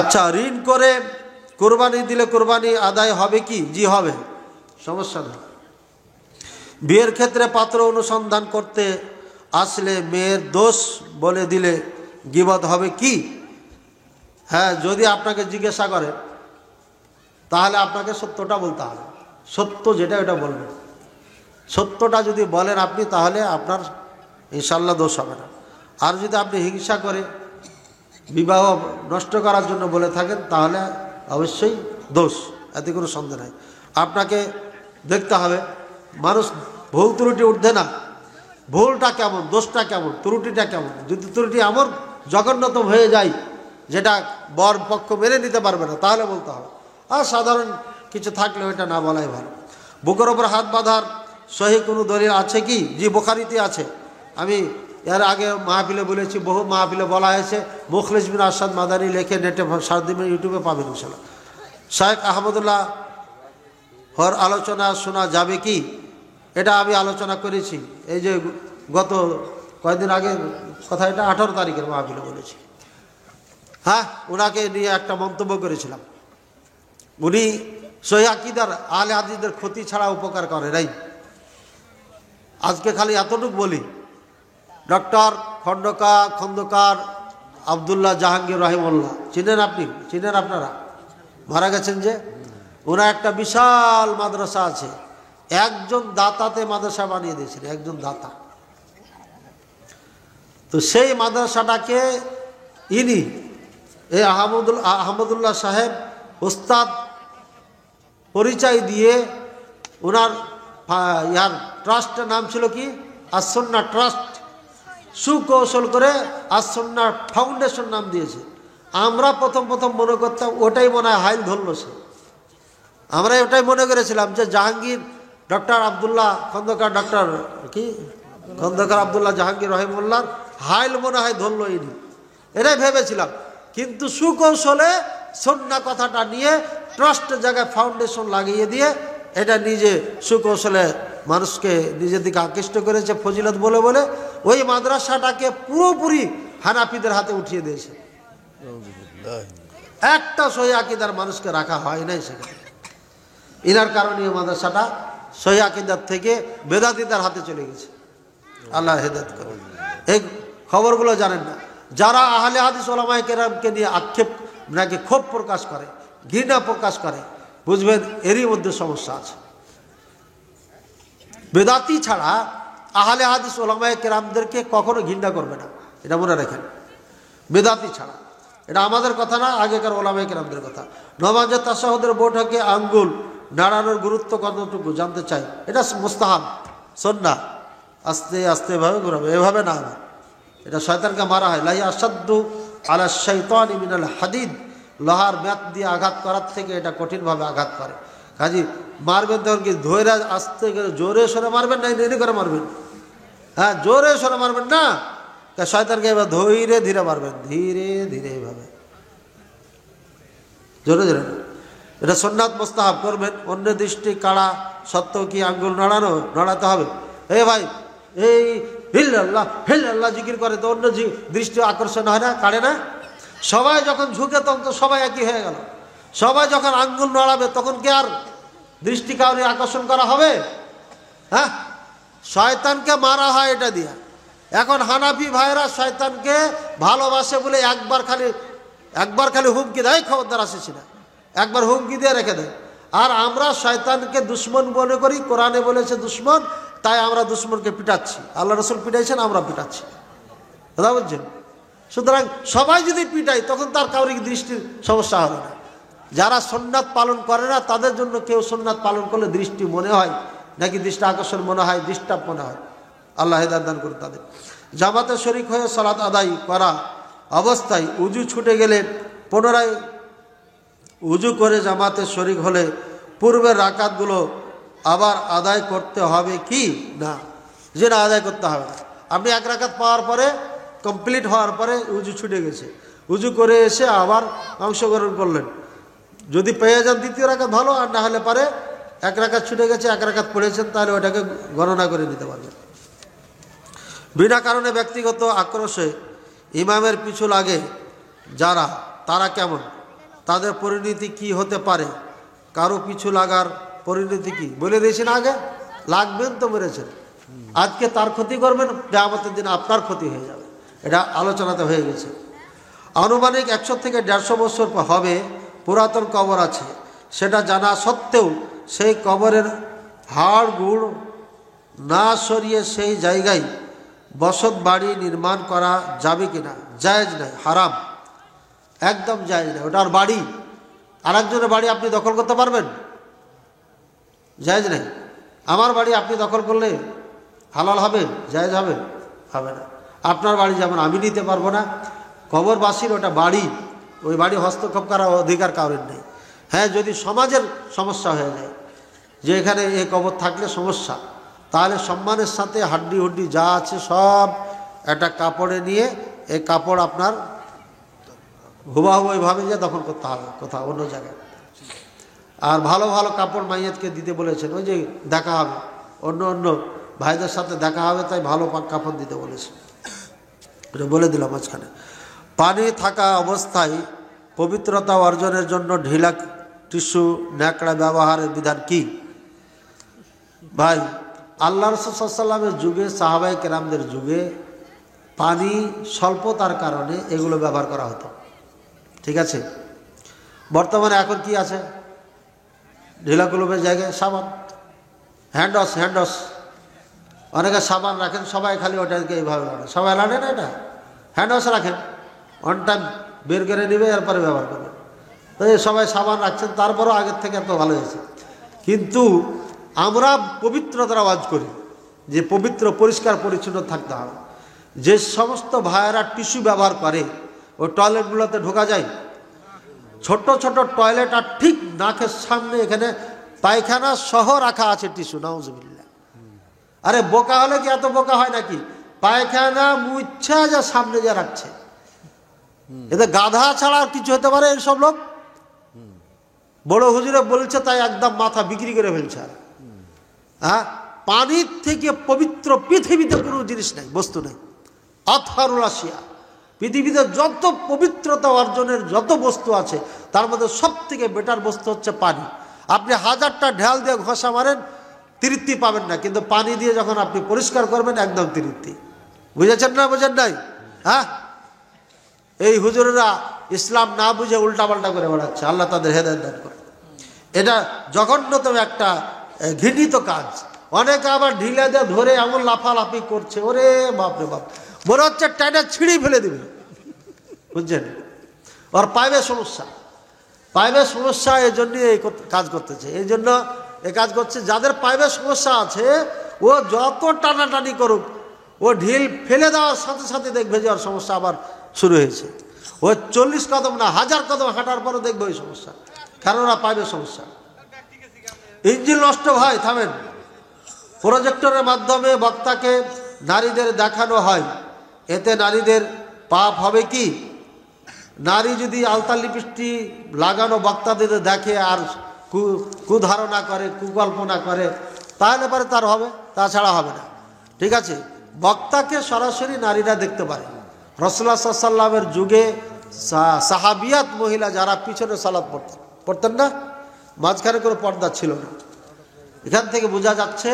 আচ্ছা, ঋণ করে কোরবানি দিলে কোরবানি আদায় হবে কি? জি হবে, সমস্যা নেই। বিয়ের ক্ষেত্রে পাত্র অনুসন্ধান করতে আসলে মেয়ের দোষ বলে দিলে গীবত হবে কি? হ্যাঁ, যদি আপনাকে জিজ্ঞাসা করে তাহলে আপনাকে সত্যটা বলতে হবে। সত্য যেটা ওটা বলবেন। সত্যটা যদি বলেন আপনি, তাহলে আপনার ইনশাল্লাহ দোষ হবে না। আর যদি আপনি হিংসা করে বিবাহ নষ্ট করার জন্য বলে থাকেন, তাহলে অবশ্যই দোষ, এতে কোনো সন্দেহ নাই। আপনাকে দেখতে হবে মানুষ ভুল ত্রুটি উঠবে না, ভুলটা কেমন, দোষটা কেমন, ত্রুটিটা কেমন। যদি ত্রুটি এমন জঘন্যতম হয়ে যায় যেটা বর পক্ষ মেনে নিতে পারবে না, তাহলে বলতে হবে। আর সাধারণ কিছু থাকলে ওইটা না বলাই ভালো। বুকের ওপর হাত বাঁধার সহি কোনো দলিল আছে কি? জি, বুখারীতে আছে। আমি এর আগে মাহফিলে বলেছি, বহু মাহফিলে বলা হয়েছে। মুখলিস বিন আরশাদ মাদানী লেখে নেটে সারা দিন ইউটিউবে পাবেন ইনশাআল্লাহ। শায়েখ আহমদুল্লাহ হর আলোচনা শোনা যাবে কি? এটা আমি আলোচনা করেছি এই যে গত কয়েকদিন আগে কথা, এটা 18 তারিখের মাহফিলে বলেছি। হ্যাঁ, ওনাকে নিয়ে একটা মন্তব্য করেছিলাম। উনি সহিহ আকীদার আহলে হাদিসদের ক্ষতি ছাড়া উপকার করে নাই। আজকে খালি এতটুকু বলি, ডক্টর খন্দকার আবদুল্লাহ জাহাঙ্গীর রহিমউল্লাহ চিনেন আপনি? চিনেন আপনারা? মারা গেছেন যে। ওনার একটা বিশাল মাদ্রাসা আছে। একজন দাতাতে মাদ্রাসা বানিয়ে দিয়েছেন, একজন দাতা। তো সেই মাদ্রাসাটাকে ইনি এই আহমদুল্লাহ সাহেব ওস্তাদ পরিচয় দিয়ে ওনার ট্রাস্টের নাম ছিল কি? আসন্না ট্রাস্ট। সুকৌশল করে আসন্না ফাউন্ডেশন নাম দিয়েছে। আমরা প্রথম মনে করতাম ওটাই মনে হয় হাইল ধরল সে। আমরা ওটাই মনে করেছিলাম যে জাহাঙ্গীর ডক্টর আবদুল্লাহ খন্দকার, খন্দকার আবদুল্লাহ জাহাঙ্গীর রহিমউল্লাহ হাইল মনে হয় ধরল ইনি, এটাই ভেবেছিলাম। কিন্তু সুকৌশলে সন্না কথাটা নিয়ে ট্রাস্টের জায়গায় ফাউন্ডেশন লাগিয়ে দিয়ে এটা নিজে সুকৌশলে মানুষকে নিজের দিকে আকৃষ্ট করেছে ফজিলত বলে বলে ওই মাদ্রাসাটাকে পুরোপুরি হানাফিদের হাতে উঠিয়ে দিয়েছে। একটা সহিহ আকীদার মানুষকে রাখা হয় নাই সেখানে। ইনার কারণে এই মাদ্রাসাটা সহিহ আকীদার থেকে বেদাতীদের হাতে চলে গেছে। আল্লাহ হেদায়েত করুন। এই খবরগুলো জানেন না যারা আহলে হাদিস ওলামায়ে কেরামকে নিয়ে আক্ষেপ, নাকি ক্ষোভ প্রকাশ করে, ঘৃণা প্রকাশ করে, বুঝবেন এরই মধ্যে সমস্যা আছে। বেদাতি ছাড়া আহলে হাদিস ওলামায়ে কেরামদেরকে কখনো ঘৃণা করবে না, এটা মনে রাখেন। বেদাতি ছাড়া, এটা আমাদের কথা না, আগেকার ওলামায়ে কেরামদের কথা। নমাজে তাশাহুদের বৈঠকে আঙ্গুল নাড়ানোর গুরুত্ব কতটুকু জানতে চাই। এটা মুস্তাহাব, সুন্নাহ। আস্তে আস্তে এভাবে ঘুরাবে, এভাবে না। এটা শয়তানকে মারা হয়। লা ইয়াশাদ্দু আলা শাইতানি মিনাল হাদিদ। লোহার ব্যাত দিয়ে আঘাত করার থেকে এটা কঠিনভাবে আঘাত করে। কাজী মারবেন তখন কি ধৈর্য আস্তে করে জোরে সরে মারবেন না, দেরি করে মারবেন? হ্যাঁ, জোরে সরে মারবেন না। শয়তানকে এবার ধৈর্য ধীরে মারবেন, ধীরে ধীরে এভাবে, জোরে জোরে। এটা সুন্নাত মুস্তাহাব করবেন। অন্য দৃষ্টি কাড়া সত্ত্বেও কি আঙ্গুল নড়াতে হবে? এ ভাই, এই হিল্লাল্লাহ হিল্লাল্লাহ জিকির করে তো অন্য দৃষ্টি আকর্ষণ হয় না, কাড়ে না? সবাই যখন ঝুঁকে তখন তো সবাই একই হয়ে গেল। সবাই যখন আঙ্গুল নড়াবে তখন কি আর দৃষ্টি কাউরে আকর্ষণ করা হবে? হ্যাঁ, শয়তানকে মারা হয় এটা দিয়া। এখন হানাফি ভাইরা শয়তানকে ভালোবাসে বলে একবার খালি হুমকি দেয়, খবরদার আসেছি না, একবার হুমকি দিয়ে রেখে দেয়। আর আমরা শয়তানকে দুশ্মন মনে করি, কোরআনে বলেছে দুশ্মন, তাই আমরা দুশ্মনকে পিটাচ্ছি। আল্লাহ রাসূল পিটাইছেন, আমরা পিটাচ্ছি, কথা বলছেন। সুতরাং সবাই যদি পিটাই তখন তার কাউরি দৃষ্টির সমস্যা হবে না। যারা সুন্নাত পালন করে না তাদের জন্য কেউ সুন্নাত পালন করলে দৃষ্টি মনে হয় নাকি দৃষ্টি আকর্ষণ মনে হয়, ডিস্টার্ব মনে হয়। আল্লাহ হেদায়েত দান করুন তাদের। জামাতে শরীক হয়ে সালাত আদায় করা অবস্থায় উজু ছুটে গেলে পুনরায় উজু করে জামাতে শরীক হলে পূর্বের রাকাতগুলো আবার আদায় করতে হবে কি না? যে না, আদায় করতে হবে না। আপনি এক রাকাত পাওয়ার পরে, কমপ্লিট হওয়ার পরে উজু ছুটে গেছে, উজু করে এসে আবার অংশগ্রহণ করলেন, যদি পেয়ে যান দ্বিতীয় রাকাত ভালো, আর না হলে পারে এক রাকাত ছুটে গেছে, এক রাকাত পড়েছেন, তাহলে ওটাকে গণনা করে নিতে পারবেন। বিনা কারণে ব্যক্তিগত আক্রোশে ইমামের পিছু লাগে যারা, তারা কেমন? তাদের পরিণতি কি হতে পারে, কারো পিছু লাগার পরিণতি কি বলে দিয়েছেন আগে, লাগবেন তো মেরেছেন, আজকে তার ক্ষতি করবেন, কিয়ামতের দিন আপনার ক্ষতি হয়ে যাবে, এটা আলোচনাতে হয়ে গেছে। আনুমানিক 100 থেকে 150 বছর হবে পুরাতন কবর আছে, সেটা জানা সত্ত্বেও সেই কবরের হাড় গুড় না সরিয়ে সেই জায়গায় বসত বাড়ি নির্মাণ করা যাবে কিনা? জায়েজ নাই, হারাম, একদম জায়েজ নাই। ওটার বাড়ি, আরেকজনের বাড়ি আপনি দখল করতে পারবেন? জায়েজ নাই। আমার বাড়ি আপনি দখল করলে হালাল হবে, জায়েজ হবে? হবে না। আপনার বাড়ি যেমন আমি নিতে পারবো না, কবরবাসীর ওটা বাড়ি, ওই বাড়ি হস্তক্ষেপ করার অধিকার কারোর নেই। হ্যাঁ, যদি সমাজের সমস্যা হয়ে যায় যে এখানে এই কবর থাকলে সমস্যা, তাহলে সম্মানের সাথে হাড্ডি হুড্ডি যা আছে সব একটা কাপড়ে নিয়ে এই কাপড় আপনার হুবাহু ওইভাবে যে দখল করতে হবে কোথাও অন্য জায়গায়। আর ভালো ভালো কাপড় মাইয়াতকে দিতে বলেছেন, ওই যে দেখা হবে অন্য অন্য ভাইদের সাথে দেখা হবে, তাই ভালো কাপড় দিতে বলেছেন, এটা বলে দিলাম মাঝখানে। পানি থাকা অবস্থায় পবিত্রতা অর্জনের জন্য ঢিলা টিস্যু ন্যাকড়া ব্যবহারের বিধান কি? ভাই, আল্লাহ রাসূল সাল্লাল্লাহু আলাইহি ওয়াসাল্লামের যুগে, সাহাবায়ে কেরামদের যুগে পানি স্বল্পতার কারণে এগুলো ব্যবহার করা হতো, ঠিক আছে। বর্তমানে এখন কি আছে? ঢিলা কলমের জায়গায় সাবান, হ্যান্ড ওয়াশ, অনেকে সাবান রাখেন, সবাই খালি ওটাকে এইভাবে লাড়ে, সবাই লাড়ে না, এটা হ্যান্ড ওয়াশ রাখেন, অন টাইম বের করে নেবে, এরপরে ব্যবহার করবেন। তো এই সবাই সাবান রাখছেন, তারপরও আগের থেকে এত ভালো হয়েছে। কিন্তু আমরা পবিত্রতার আওয়াজ করি যে পবিত্র পরিষ্কার পরিচ্ছন্ন থাকতে হবে। যে সমস্ত ভাইয়েরা টিস্যু ব্যবহার করে ওই টয়লেটগুলোতে ঢোকা যায়, ছোট ছোট টয়লেট, আর ঠিক নাকের সামনে এখানে পায়খানা সহ রাখা আছে টিস্যু, নাউজুবিল্লাহ। আরে বোকা হলে কি এত বোকা হয় নাকি? পায়খানা মুচ্ছা যা সামনে যা রাখছে, এতে গাধা ছাড়া আর কিছু হতে পারে? এইসব লোক বড় হুজুরে বলছে তাই একদম মাথা বিক্রি করে ফেলছে। হ্যাঁ, পানির থেকে পবিত্র পৃথিবীতে কোনো জিনিস নেই, বস্তু নেই। আতহারুল আশিয়া, পৃথিবীতে যত পবিত্রতা অর্জনের যত বস্তু আছে তার মধ্যে সব থেকে বেটার বস্তু হচ্ছে পানি। আপনি 1000টা ঢেল দিয়ে ঘষা মারেন, তৃপ্তি পাবেন না, কিন্তু পানি দিয়ে যখন আপনি পরিষ্কার করবেন একদম তৃপ্তি। বুঝেছেন না? বুঝেন নাই? হ্যাঁ, এই হুজুরেরা ইসলাম না বুঝে উল্টাপাল্টা করে বেড়াচ্ছে, আল্লাহ তাদের হেদায়েত দান করে। এটা জঘন্যতম একটা ঘৃণিত কাজ। অনেকে আবার ঢিলা দিয়ে ধরে এমন লাফালাফি করছে, ওরে বাপরে বাপ, মনে হচ্ছে টাইটা ছিঁড়ে ফেলে দেবে, বুঝছেন? ওর পাইপের সমস্যা, এই জন্য এই কাজ করতেছে, এই জন্য এই কাজ করছে। যাদের পাইপের সমস্যা আছে ও যত টানাটানি করুক, ও ঢিল ফেলে দেওয়ার সাথে সাথে দেখবে যে ওর সমস্যা আবার শুরু হয়েছে। ও 40 কদম না 1000 কদম হাঁটার পরও দেখবে ওই সমস্যা, কারণ ওরা পাইপের সমস্যা। ইঞ্জিন নষ্ট হয়, থামেন। প্রজেক্টরের মাধ্যমে বক্তাকে নারীদের দেখানো হয়, এতে নারীদের পাপ হবে কি? নারী যদি আলতা লিপস্টিক লাগানো বক্তাদের দেখে আর কুধারণা করে, কুকল্পনা করে, তাহলে পরে তার হবে, তাছাড়া হবে না, ঠিক আছে। বক্তাকে সরাসরি নারীরা দেখতে পারে। রাসূলুল্লাহ সাল্লাল্লাহু আলাইহি ওয়াসাল্লামের যুগে সাহাবিয়াত মহিলা যারা পিছনে সালাত পড়তেন না, মাঝখানে কোনো পর্দা ছিল না। এখান থেকে বোঝা যাচ্ছে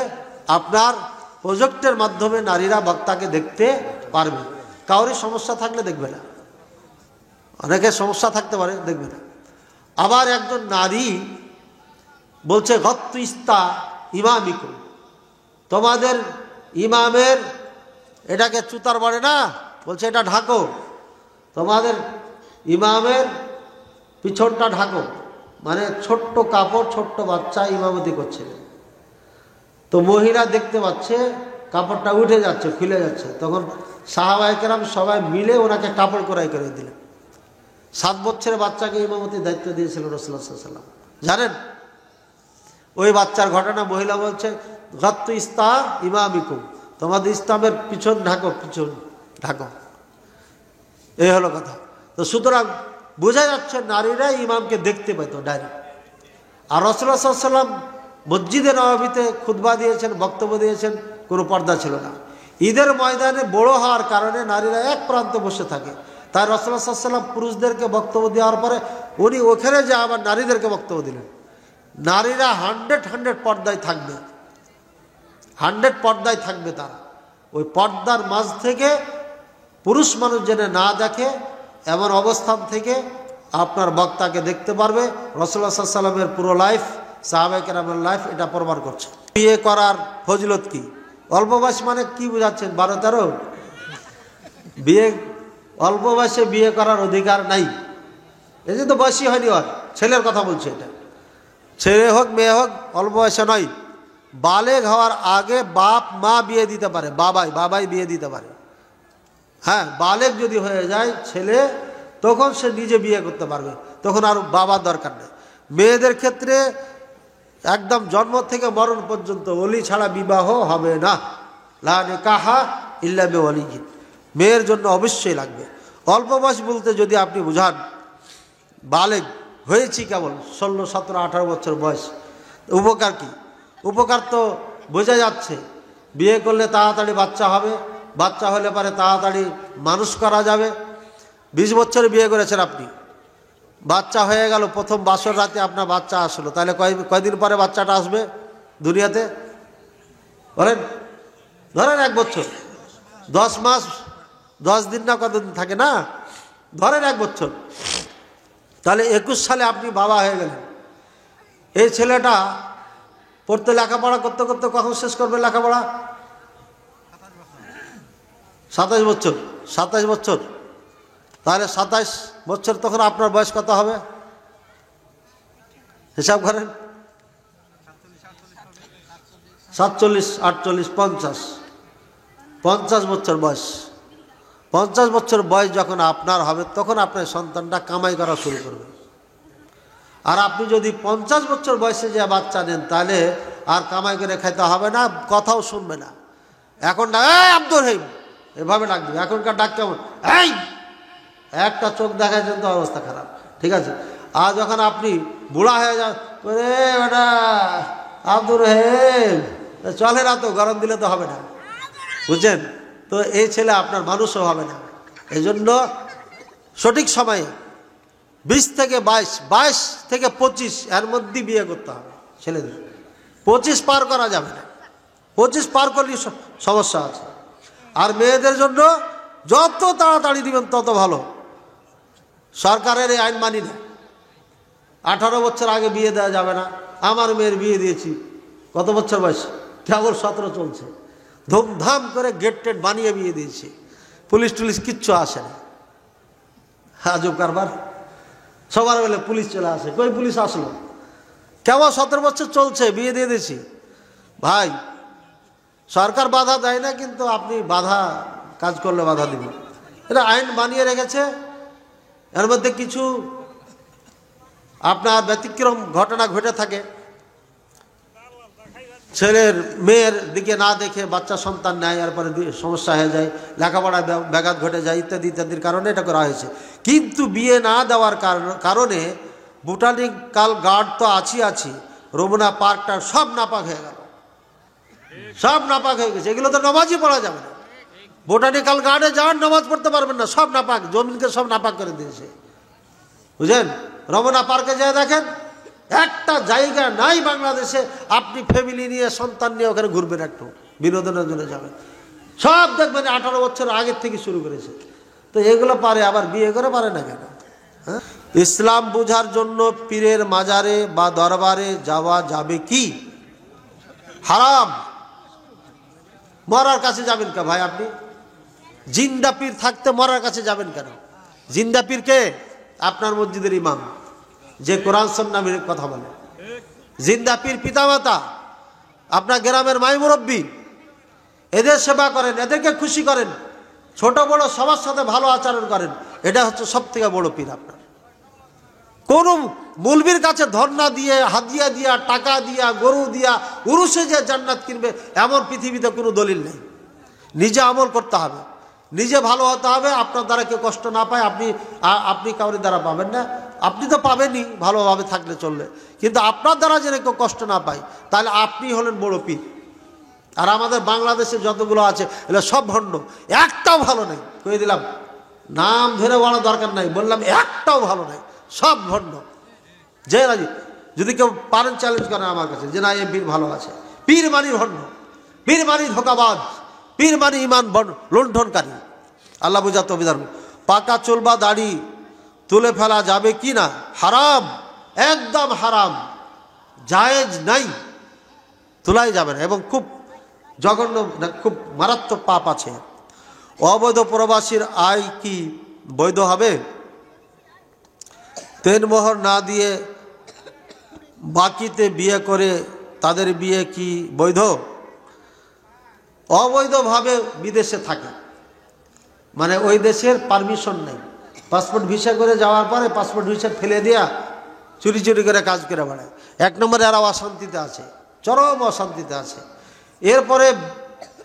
আপনার প্রজেক্টের মাধ্যমে নারীরা বক্তাকে দেখতে পারবে। কাউরি সমস্যা থাকলে দেখবে না, অনেকের সমস্যা থাকতে পারে, দেখবে না। আবার একজন নারী বলছে গত্তু ইস্তা ইমামিকুম, তোমাদের ইমামের এটাকে চুতার বাড়ে না, বলছে এটা ঢাকো, তোমাদের ইমামের পিছনটা ঢাকো, মানে ছোট্ট কাপড়, ছোট্ট বাচ্চা ইমামতি করছে, তো মহিলা দেখতে পাচ্ছে কাপড়টা উঠে যাচ্ছে, খুলে যাচ্ছে, তখন সাহাবায়ে কেরাম সবাই মিলে ওনাকে কাপড় কড়াই করে দিলেন। 7 বছরের বাচ্চাকে ইমামতির দায়িত্ব দিয়েছিল রাসূলুল্লাহ সাল্লাল্লাহু আলাইহি ওয়াসাল্লাম, জানেন? ওই বাচ্চার ঘটনা মহিলা বলছে গত্তু ইস্তা ইমামিকুম, তোমাদের ইসলামের পিছন ঢাকো, পিছন ঢাকো, এই হলো কথা। তো সুতরাং বোঝা যাচ্ছে নারীরা ইমামকে দেখতে পেত ডাইরেক্ট। আর রাসূলুল্লাহ সাল্লাল্লাহু আলাইহি ওয়াসাল্লাম মসজিদে নববীতে খুতবা দিয়েছেন, বক্তব্য দিয়েছেন, কোনো পর্দা ছিল না। ঈদের ময়দানে বড় হওয়ার কারণে নারীরা এক প্রান্তে বসে থাকে, তাই রাসূলুল্লাহ সাল্লাল্লাহু আলাইহি ওয়াসাল্লাম পুরুষদেরকে বক্তব্য দেওয়ার পরে উনি ওখানে যে আবার নারীদেরকে বক্তব্য দিলেন, নারীরা 100 পর্দায় থাকবে, 100 পর্দায় থাকবে। তারা ওই পর্দার মাঝ থেকে পুরুষ মানুষ যেন না দেখে এমন অবস্থান থেকে আপনার বক্তাকে দেখতে পারবে। রাসূলুল্লাহ সাল্লাল্লাহু আলাইহি ওয়াসাল্লামের পুরো লাইফ, সাহাবায়ে কেরামের লাইফ এটা প্রমাণ করছে। বিয়ে করার ফজিলত কি? অল্প বয়স মানে কি বুঝাচ্ছেন? 12-13? বিয়ে অল্প বয়সে বিয়ে করার অধিকার নাই। এই যে তো বয়সই হয়নি, হয় ছেলের কথা বলছে, এটা ছেলে হোক মেয়ে হোক অল্প বয়সে নয়। বালেগ হওয়ার আগে বাপ মা বিয়ে দিতে পারে, বাবাই বিয়ে দিতে পারে। হ্যাঁ, বালেগ যদি হয়ে যায় ছেলে, তখন সে নিজে বিয়ে করতে পারবে, তখন আর বাবার দরকার নেই। মেয়েদের ক্ষেত্রে একদম জন্ম থেকে মরণ পর্যন্ত ওলি ছাড়া বিবাহ হবে না। লা নিকাহা ইল্লা বিওয়ালিয়্যিন। মেয়ের জন্য অবশ্যই লাগবে। অল্প বয়স বলতে যদি আপনি বুঝান, বালেগ হয়েছি কেবল 16, 17, 18 বছর বয়স, উপকার কি? উপকার তো বোঝা যাচ্ছে। বিয়ে করলে তাড়াতাড়ি বাচ্চা হবে, বাচ্চা হলে পরে তাড়াতাড়ি মানুষ করা যাবে। 20 বছরে বিয়ে করেছেন আপনি, বাচ্চা হয়ে গেল, প্রথম বাসর রাতে আপনার বাচ্চা আসলো, তাহলে কয়দিন পরে বাচ্চাটা আসবে দুনিয়াতে? বলেন, ধরেন 1 বছর, 10 মাস 10 দিন না কতদিন থাকে না, ধরেন 1 বছর। তাহলে 21 সালে আপনি বাবা হয়ে গেলেন। এই ছেলেটা পড়তে লেখাপড়া করতে করতে কখন শেষ করবে লেখাপড়া? 27 বছর। 27 বছর, তাহলে 27 বছর তখন আপনার বয়স কত হবে? হিসাব করেন। 47, 48, 50, 50 বছর বয়স। 50 বছর বয়স যখন আপনার হবে, তখন আপনার সন্তানটা কামাই করা শুরু করবে। আর আপনি যদি 50 বছর বয়সে যে বাচ্চা নেন, তাহলে আর কামাই করে খাইতে হবে না, কথাও শুনবে না। এখন আব্দুর রহিম এভাবে ডাকবে। এখনকার ডাক কেমন? এই একটা চোখ দেখায় তো অবস্থা খারাপ, ঠিক আছে। আর যখন আপনি বুড়া হয়ে যান, বেটা আব্দুর রহিম, চলে না তো, গরম দিলে তো হবে না, বুঝছেন তো। এই ছেলে আপনার মানুষও হবে না। এই জন্য সঠিক সময়ে 20 থেকে 22, 22 থেকে 25 এর মধ্যে বিয়ে করতে হবে ছেলেদের। 25 পার করা যাবে না, 25 পার করলে সমস্যা আছে। আর মেয়েদের জন্য যত তাড়াতাড়ি দিবেন তত ভালো। সরকারের এই আইন মানি না, 18 বছর আগে বিয়ে দেওয়া যাবে না। আমার মেয়ের বিয়ে দিয়েছি, কত বছর বয়স? কেবল 17 চলছে। ধুমধাম করে গেট টেট বানিয়ে বিয়ে দিয়েছি, পুলিশ টুলিশ কিচ্ছু আসে না। আজব কারবার। সবার বেলা পুলিশ চলে আসে, কই পুলিশ আসলো? কেবল 17 বছর চলছে, বিয়ে দিয়ে দিয়েছি। ভাই, সরকার বাধা দেয় না, কিন্তু আপনি বাধা কাজ করলে বাধা দিবেন। এটা আইন বানিয়ে রেখেছে। এর মধ্যে কিছু আপনার ব্যতিক্রম ঘটনা ঘটে থাকে। ছেলের মেয়ের দিকে না দেখে বাচ্চা সন্তান নেয়, এরপরে সমস্যা হয়ে যায়, লেখাপড়ায় ব্যাঘাত ঘটে যায়, ইত্যাদি ইত্যাদির কারণে এটা করা হয়েছে। কিন্তু বিয়ে না দেওয়ার কারণে বোটানিক্যাল গার্ড তো আছি, রমনা পার্কটা সব নাপাক হয়ে গেল, সব নাপাক হয়ে গেছে। এগুলো তো নামাজই পড়া যাবে না। বোটানিক্যাল গার্ডে যান, নামাজ পড়তে পারবেন না, সব নাপাক, জমিনকে সব নাপাক করে দিয়েছে, বুঝলেন। রমনা পার্কে যেয়ে দেখেন, একটা জায়গা নাই বাংলাদেশে আপনি ফ্যামিলি নিয়ে সন্তান নিয়ে ওখানে ঘুরবেন, একটু বিনোদনের জন্য যাবেন, সব দেখবেন 18 বছর আগের থেকে শুরু করেছে। তো এগুলো পারে, আবার বিয়ে করে পারে না কেন? হ্যাঁ, ইসলাম বুঝার জন্য পীরের মাজারে বা দরবারে যাওয়া যাবে কি? হারাম। মরার কাছে যাবেন কেন ভাই? আপনি জিন্দা পীর থাকতে মরার কাছে যাবেন কেন? জিন্দা পীর কে? আপনার মসজিদের ইমাম, যে কোরআন সুন্নাহর কথা বলে। জিন্দা পীর পিতামাতা, আপনার গ্রামের মাই মুরব্বী, এদের সেবা করেন, এদেরকে খুশি করেন, ছোট বড় সবার সাথে ভালো আচরণ করেন। এটা হচ্ছে সব থেকে বড় পীর আপনার। কোন মুলবির কাছে ধর্ণা দিয়ে, হাদিয়া দিয়া, টাকা দিয়া, গরু দিয়া উরুসে যে জান্নাত কিনবে, এমন পৃথিবীতে কোনো দলিল নেই। নিজে আমল করতে হবে, নিজে ভালো হতে হবে, আপনার দ্বারা কেউ কষ্ট না পায়, আপনি কাউরি দ্বারা পাবেন না। আপনি তো পাবেনই ভালোভাবে থাকলে চললে, কিন্তু আপনার দ্বারা যেন কেউ কষ্ট না পায়, তাহলে আপনি হলেন বড় পীর। আর আমাদের বাংলাদেশে যতগুলো আছে এগুলো সব ভণ্ড, একটাও ভালো নেই, কয়ে দিলাম। নাম ধরে বলার দরকার নাই, বললাম একটাও ভালো নাই, সব ভণ্ড। যে রাজি, যদি কেউ পারেন চ্যালেঞ্জ করেন আমার কাছে যে না এ পীর ভালো আছে, পীর মানি ভণ্ড, পীর মানি ধোকাবাজ, পীর মানি ইমান লুণ্ঠনকারী। আল্লাহ বুঝাতে অভিধান। পাকা চুল বা দাড়ি তুলে ফেলা যাবে কি না? হারাম, একদম হারাম, জায়েজ নাই, তোলাই যাবে না, এবং খুব জঘন্য, খুব মারাত্মক পাপ আছে। অবৈধ প্রবাসীর আয় কি বৈধ হবে? তেনমোহর না দিয়ে বাকিতে বিয়ে করে তাদের বিয়ে কি বৈধ? অবৈধভাবে বিদেশে থাকে, মানে ওই দেশের পারমিশন নেই, পাসপোর্ট ভিসা করে যাওয়ার পরে পাসপোর্ট ভিসা ফেলে দেওয়া, চুরি চুরি করে কাজ করে বেড়ায়। এক নম্বরে এরা অশান্তিতে আছে, চরম অশান্তিতে আছে। এরপরে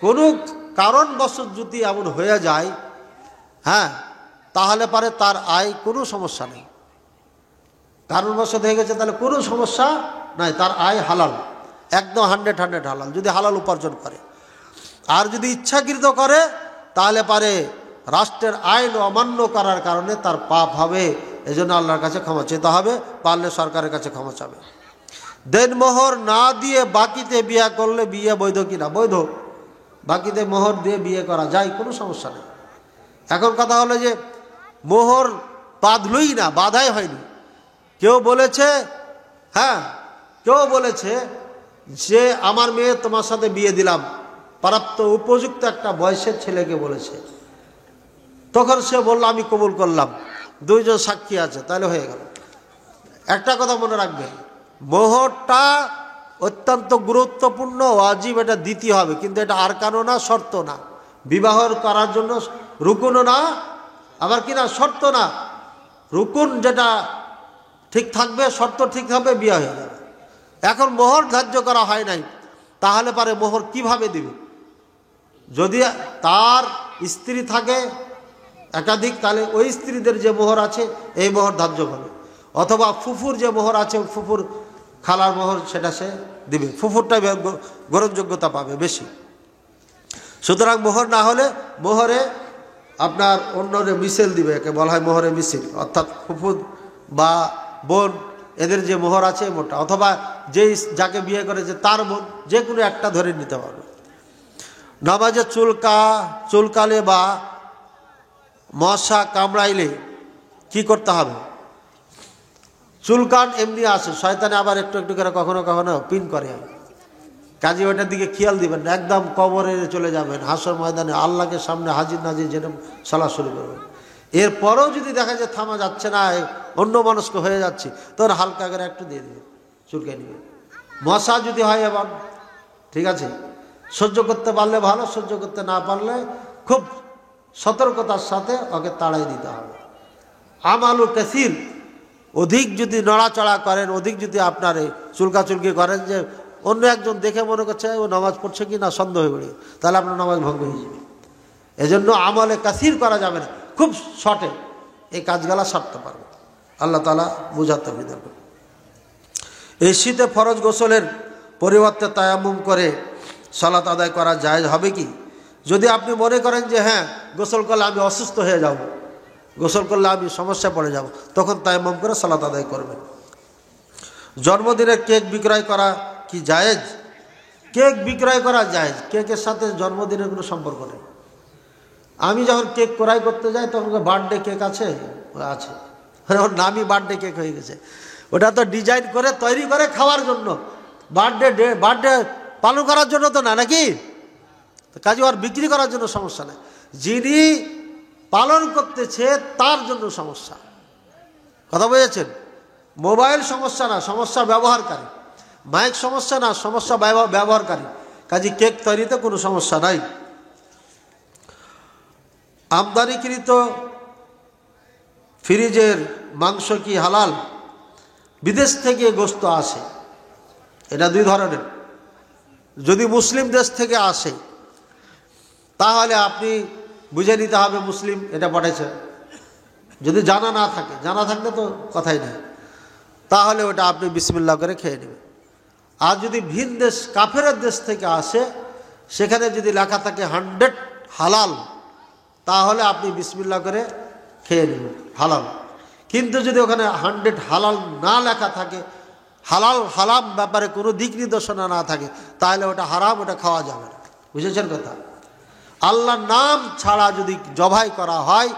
কোনো কারণবশত যদি এমন হয়ে যায়, হ্যাঁ, তাহলে পারে তার আয় কোনো সমস্যা নেই। কারণবশত হয়ে গেছে তাহলে কোনো সমস্যা নাই, তার আয় হালাল, একদম 100% হালাল, যদি হালাল উপার্জন করে। আর যদি ইচ্ছাকৃত করে তাহলে পারে রাষ্ট্রের আইন অমান্য করার কারণে তার পাপ হবে। এজন্য আল্লাহর কাছে ক্ষমা চেতে হবে, পারলে সরকারের কাছে ক্ষমা চাবে। দেনমোহর না দিয়ে বাকিতে বিয়ে করলে বিয়ে বৈধ কিনা? বৈধ। বাকিতে মোহর দিয়ে বিয়ে করা যায়, কোনো সমস্যা নেই। এখন কথা হলো যে মোহর বাঁধলই না, বাধাই হয়নি। কেউ বলেছে, হ্যাঁ, কেউ বলেছে যে আমার মেয়ে তোমার সাথে বিয়ে দিলাম, প্রাপ্ত উপযুক্ত একটা বয়সের ছেলেকে বলেছে, তখন সে বলল আমি কবুল করলাম, দুইজন সাক্ষী আছে, তাহলে হয়ে গেল। একটা কথা মনে রাখবেন, মোহরটা অত্যন্ত গুরুত্বপূর্ণ, ওয়াজিব, এটা দিতে হবে, কিন্তু এটা আরকানও না, শর্ত না। বিবাহ করার জন্য রুকুনও না, আবার কিনা শর্ত না। রুকুন যেটা ঠিক থাকবে, শর্ত ঠিক থাকবে, বিয়ে হয়ে যাবে। এখন মোহর ধার্য করা হয় নাই, তাহলে পারে মোহর কিভাবে দিবে? যদি তার স্ত্রী থাকে একাধিক, তাহলে ওই স্ত্রীদের যে মোহর আছে এই মোহর ধার্য হবে, অথবা ফুফুর যে মোহর আছে, ফুফুর খালার মোহর, সেটা সে দিবে। ফুফুরটাই গ্রহণযোগ্যতা পাবে বেশি। সুতরাং মোহর না হলে মোহরে আপনার অন্যরে মিছিল দিবে, একে বলা হয় মোহরে মিছিল, অর্থাৎ ফুফুর বা বোন, এদের যে মোহর আছে মোটা, অথবা যেই যাকে বিয়ে করেছে তার বোন, যে কোনো একটা ধরে নিতে পারবে। নামাজে চুলকালে বা মশা কামড়াইলে কি করতে হবে? চুলকান এমনি আসে, শয়তানে আবার একটু একটু করে কখনো কখনো পিন করে, কাজে ওটার দিকে খেয়াল দিবেন না, একদম কবরে চলে যাবেন, হাসর ময়দানে আল্লাহকে সামনে হাজির নাজির যেরকম সালা শুরু করবেন। এরপরেও যদি দেখা যায় থামা যাচ্ছে না, অন্য মনস্ক হয়ে যাচ্ছে, তখন হালকা করে একটু দিয়ে দেবেন, চুলকে নেবেন। মশা যদি হয় এবার ঠিক আছে, সহ্য করতে পারলে ভালো, সহ্য করতে না পারলে খুব সতর্কতার সাথে ওকে তাড়াই দিতে হবে। আমালু কাসির, অধিক যদি নড়াচড়া করেন, অধিক যদি আপনার চুলকাচুলকি করেন, যে অন্য একজন দেখে মনে করছে ও নামাজ পড়ছে কি না সন্দেহ হয়ে পড়ে, তাহলে আপনার নামাজ ভঙ্গ হয়ে যাবে। এজন্য আমলে কাসির করা যাবে না, খুব শর্টে এই কাজগুলা সারতে পারবে। আল্লাহ তাআলা বুঝাতে বিধান। এই শীতে ফরজ গোসলের পরিবর্তে তায়াম্মুম করে সালাত আদায় করা জায়েজ হবে কি? যদি আপনি মনে করেন যে হ্যাঁ গোসল করলে আমি অসুস্থ হয়ে যাব, গোসল করলে আমি সমস্যা পড়ে যাব, তখন তায়াম্মুম করে সালাত আদায় করবেন। জন্মদিনে কেক বিক্রয় করা কি জায়েজ? কেক বিক্রয় করা জায়েজ, কেকের সাথে জন্মদিনের কোনো সম্পর্ক নেই। আমি যখন কেক ক্রয় করতে যাই তখন বার্থডে কেক আছে, আছে, ওর নামই বার্থডে কেক হয়ে গেছে। ওটা তো ডিজাইন করে তৈরি করে খাওয়ার জন্য, বার্থডে পালন করার জন্য তো না, নাকি? কাজে আর বিক্রি করার জন্য সমস্যা নেই, যিনি পালন করতেছে তার জন্য সমস্যা। কথা বুঝেছেন? মোবাইল সমস্যা না, সমস্যা ব্যবহারকারী। মাইক সমস্যা না, সমস্যা ব্যবহারকারী। কাজে কেক তৈরিতে কোনো সমস্যা নাই। আমদানিকৃত ফ্রিজের মাংস কি হালাল? বিদেশ থেকে গোশত আসে, এটা দুই ধরনের। যদি মুসলিম দেশ থেকে আসে তাহলে আপনি বুঝে নিতে হবে মুসলিম এটা পাঠাইছে। যদি জানা না থাকে, জানা থাকলে তো কথাই নেই, তাহলে ওটা আপনি বিসমিল্লাহ করে খেয়ে নেবেন। আর যদি ভিন দেশ কাফেরের দেশ থেকে আসে, সেখানে যদি লেখা থাকে 100 হালাল, তাহলে আপনি বিসমিল্লাহ করে খেয়ে নেবেন, হালাল। কিন্তু যদি ওখানে 100 হালাল না লেখা থাকে, হালাল হারাম ব্যাপারে কোনো দিক নির্দেশনা না থাকে, তাহলে ওটা হারাম, ওটা খাওয়া যাবে না। বুঝেছেন কথা? আল্লাহর নাম ছাড়া যদি জবাই করা হয়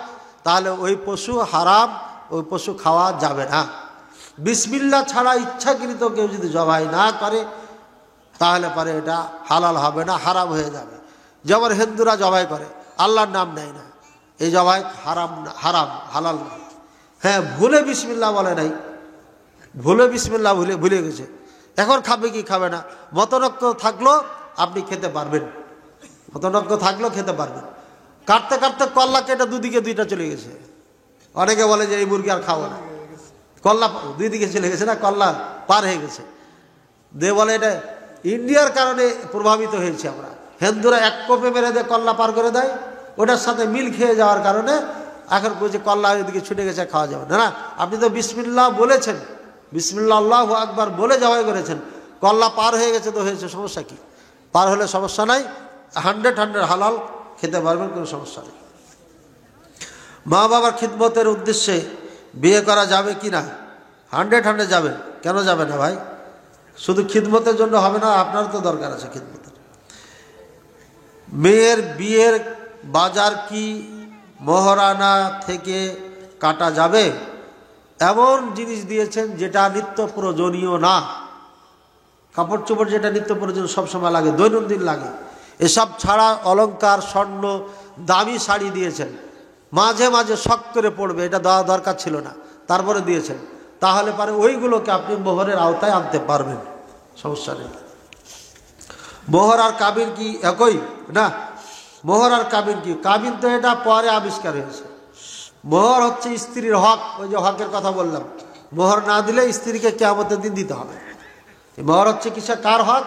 তাহলে ওই পশু হারাম, ওই পশু খাওয়া যাবে না। বিসমিল্লাহ ছাড়া ইচ্ছাকৃত কেউ যদি জবাই না করে তাহলে পরে এটা হালাল হবে না, হারাম হয়ে যাবে। যেমন হিন্দুরা জবাই করে, আল্লাহর নাম নেয় না, এই জবাই হারাম, হারাম, হালাল না। হ্যাঁ, ভুলে বিসমিল্লাহ বলে নাই, ভুলে বিসমিল্লাহ ভুলে গেছে, এখন খাবে কি খাবে না, মতনৈক্য থাকলো আপনি খেতে পারবেন, মতনৈক্য থাকলেও খেতে পারবেন। কাটতে কাটতে কল্লা কেটে দুদিকে দুইটা চলে গেছে। অনেকে বলে যে এই মুরগি আর খাবো না, কল্লা দুই দিকে চলে গেছে না, কল্লা পার হয়ে গেছে। বলে এটা ইন্ডিয়ার কারণে প্রভাবিত হয়েছে আমরা। হিন্দুরা এক কোপে মেরে দেয়, কল্লা পার করে দেয়, ওটার সাথে মিল খেয়ে যাওয়ার কারণে এখন বলছে কল্লা ওইদিকে ছুটে গেছে, খাওয়া যাবে না। না, আপনি তো বিসমিল্লাহ বলেছেন, বিসমিল্লাহ আল্লাহু আকবার বলে জবাই করেছেন, কল্লা পার হয়ে গেছে তো হয়েছে, সমস্যা কি? পার হলে সমস্যা নাই, 100 হালাল খেতে পারবেন, কোনো সমস্যা নেই। মা বাবার খিদমতের উদ্দেশ্যে বিয়ে করা যাবে কি না? 100 যাবে। কেন যাবে না ভাই? শুধু খিদমতের জন্য হবে না, আপনার তো দরকার আছে খিদমতের। মেয়ের বিয়ের বাজার কি মহারানা থেকে কাটা যাবে? এমন জিনিস দিয়েছেন যেটা নিত্য প্রয়োজনীয় না। কাপড় চোপড় যেটা নিত্য প্রয়োজন সবসময় লাগে, দৈনন্দিন লাগে, এসব ছাড়া অলংকার, স্বর্ণ, দামি শাড়ি দিয়েছেন, মাঝে মাঝে শখ করে পড়বে, এটা দেওয়া দরকার ছিল না, তারপরে দিয়েছেন, তাহলে পারে ওইগুলোকে আপনি মোহরের আওতায় আনতে পারবেন, সমস্যা নেই। মোহর আর কাবিন কি একই? না, মোহর আর কাবিন কি? কাবিন তো এটা পরে আবিষ্কার হয়েছে। মোহর হচ্ছে স্ত্রীর হক, ওই যে হকের কথা বললাম, মোহর না দিলে স্ত্রীকে কিয়ামতের দিন দিতে হবে। মোহর হচ্ছে কিসে, কার হক?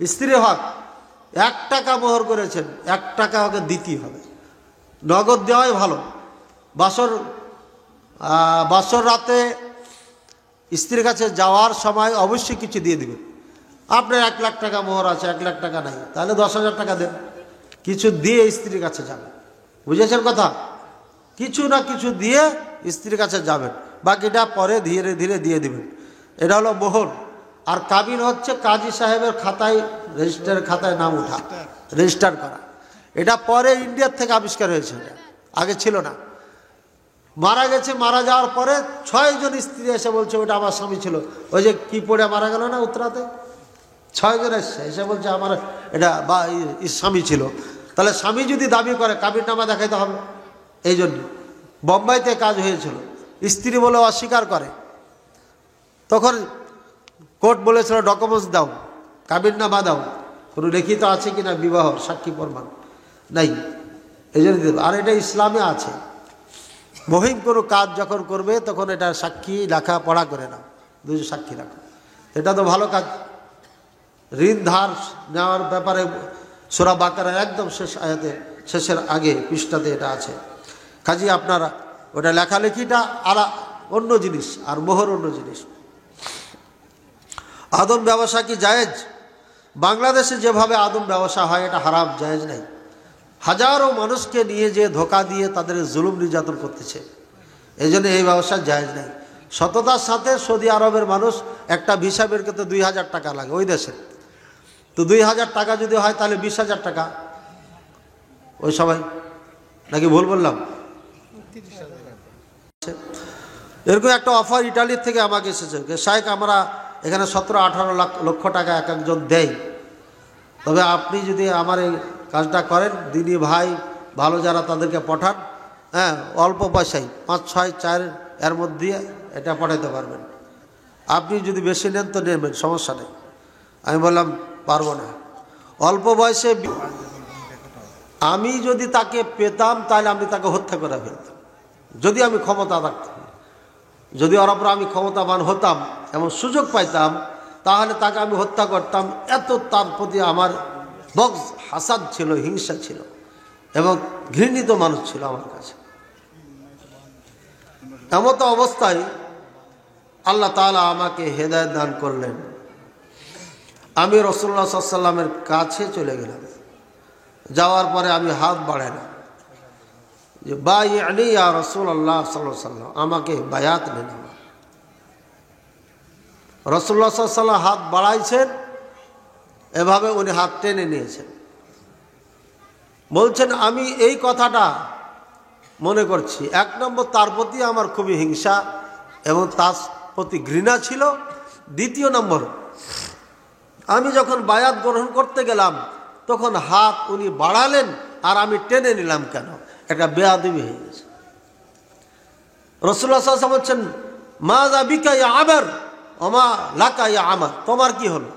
স্ত্রীর হক। 1 টাকা মোহর করেছেন, 1 টাকা ওকে দিতেই হবে, নগদ দেওয়াই ভালো। বাসর রাতে স্ত্রীর কাছে যাওয়ার সময় অবশ্যই কিছু দিয়ে দিবেন। আপনার 1 লাখ টাকা মোহর আছে, 1 লাখ টাকা নাই, তাহলে 10,000 টাকা দেন, কিছু দিয়ে স্ত্রীর কাছে যাবেন। বুঝেছেন কথা? কিছু না কিছু দিয়ে স্ত্রীর কাছে যাবেন, বাকিটা পরে ধীরে ধীরে দিয়ে দিবেন। এটা হলো মোহর। আর কাবিন হচ্ছে কাজী সাহেবের খাতায়, রেজিস্টারের খাতায় নাম ওঠা, রেজিস্টার করা। এটা পরে ইন্ডিয়ার থেকে আবিষ্কার হয়েছে, এটা আগে ছিল না। মারা গেছে, মারা যাওয়ার পরে 6 জন স্ত্রী এসে বলছে ওটা আমার স্বামী ছিল, ওই যে কি পড়ে মারা গেল না উত্তরাতে, 6 জন এসে বলছে আমার এটা বা স্বামী ছিল। তাহলে স্বামী যদি দাবি করে কাবির নামা দেখাইতে হবে। এই জন্য বোম্বাইতে কাজ হয়েছিল, স্ত্রী বলে অস্বীকার করে, তখন কোর্ট বলেছিল ডকুমেন্টস দাও, কাবির নামা দাও, কোনো লিখিত আছে কিনা বিবাহ সাক্ষী প্রমাণ নাই, এই জন্য। আর এটা ইসলামে আছে, মহিম কোনো কাজ যখন করবে তখন এটা সাক্ষী লেখা পড়া করে না, 2 সাক্ষী রাখো, এটা তো ভালো কাজ। ঋণ ধার নেওয়ার ব্যাপারে সূরা বাকারার একদম শেষ আয়াতে, শেষের আগে পৃষ্ঠাতে এটা আছে। কাজী আপনারা ওটা লেখালেখিটা আর অন্য জিনিস, আর মোহর অন্য জিনিস। আদম ব্যবসা কি জায়েজ? বাংলাদেশে যেভাবে আদম ব্যবসা হয় এটা হারাম, জায়েজ নাই। হাজারো মানুষকে নিয়ে যে ধোকা দিয়ে তাদের জুলুম নির্যাতন করতেছে, এই জন্য এই ব্যবসা জায়েজ নাই। সততার সাথে সৌদি আরবের মানুষ একটা ভিসা বের করতে 2,000 টাকা লাগে ওই দেশে, তো 2,000 টাকা যদি হয় তাহলে 20,000 টাকা ওই সবাই, নাকি ভুল বললাম? এরকম একটা অফার ইটালির থেকে আমাকে এসেছে, শাইখ আমরা এখানে 17-18 লক্ষ টাকা এক একজন দেয়, তবে আপনি যদি আমার এই কাজটা করেন, দিনী ভাই ভালো যারা তাদেরকে পাঠান, হ্যাঁ, অল্প পয়সায় 5, 6, 4 এর মধ্যে এটা পাঠাইতে পারবেন। আপনি যদি বেশি নেন তো নেবেন, সমস্যা নেই। আমি বললাম পারবো না, অল্প বয়সে। আমি যদি তাকে পেতাম তাহলে আমি তাকে হত্যা করে ফেলতাম, যদি আমি ক্ষমতা রাখতাম। যদি ওর উপর আমি ক্ষমতাবান হতাম এমন সুযোগ পাইতাম, তাহলে তাকে আমি হত্যা করতাম। এত তার প্রতি আমার বগজ, হাসাদ ছিল, হিংসা ছিল, এবং ঘৃণিত মানুষ ছিল আমার কাছে। এমত অবস্থায় আল্লাহ তাআলা আমাকে হেদায়েত দান করলেন। আমি রাসূলুল্লাহ সাল্লাল্লাহু আলাইহি ওয়াসাল্লামের কাছে চলে গেলাম। যাওয়ার পরে আমি হাত বাড়াই না, যে বাইআনি ইয়া রাসূলুল্লাহ সাল্লাল্লাহু আলাইহি ওয়াসাল্লাম, আমাকে বায়াত নেন। রাসূলুল্লাহ সাল্লাল্লাহু আলাইহি ওয়াসাল্লাম হাত বাড়াইছেন, এভাবে উনি হাত টেনে নিয়েছেন। বলছেন আমি এই কথাটা মনে করছি, এক নম্বর তার প্রতি আমার খুবই হিংসা এবং তার প্রতি ঘৃণা ছিল। দ্বিতীয় নম্বর, আমি যখন বায়াত গ্রহণ করতে গেলাম তখন হাত উনি বাড়ালেন আর আমি টেনে নিলাম কেন? একটা বেয়াদবি হয়ে গেছে। রাসূলুল্লাহ সাল্লাল্লাহু আলাইহি ওয়াসাল্লাম বলছেন মাযা বিকা ইয়া আমর ওমা লাকা ইয়া আমর, তোমার কি হলো?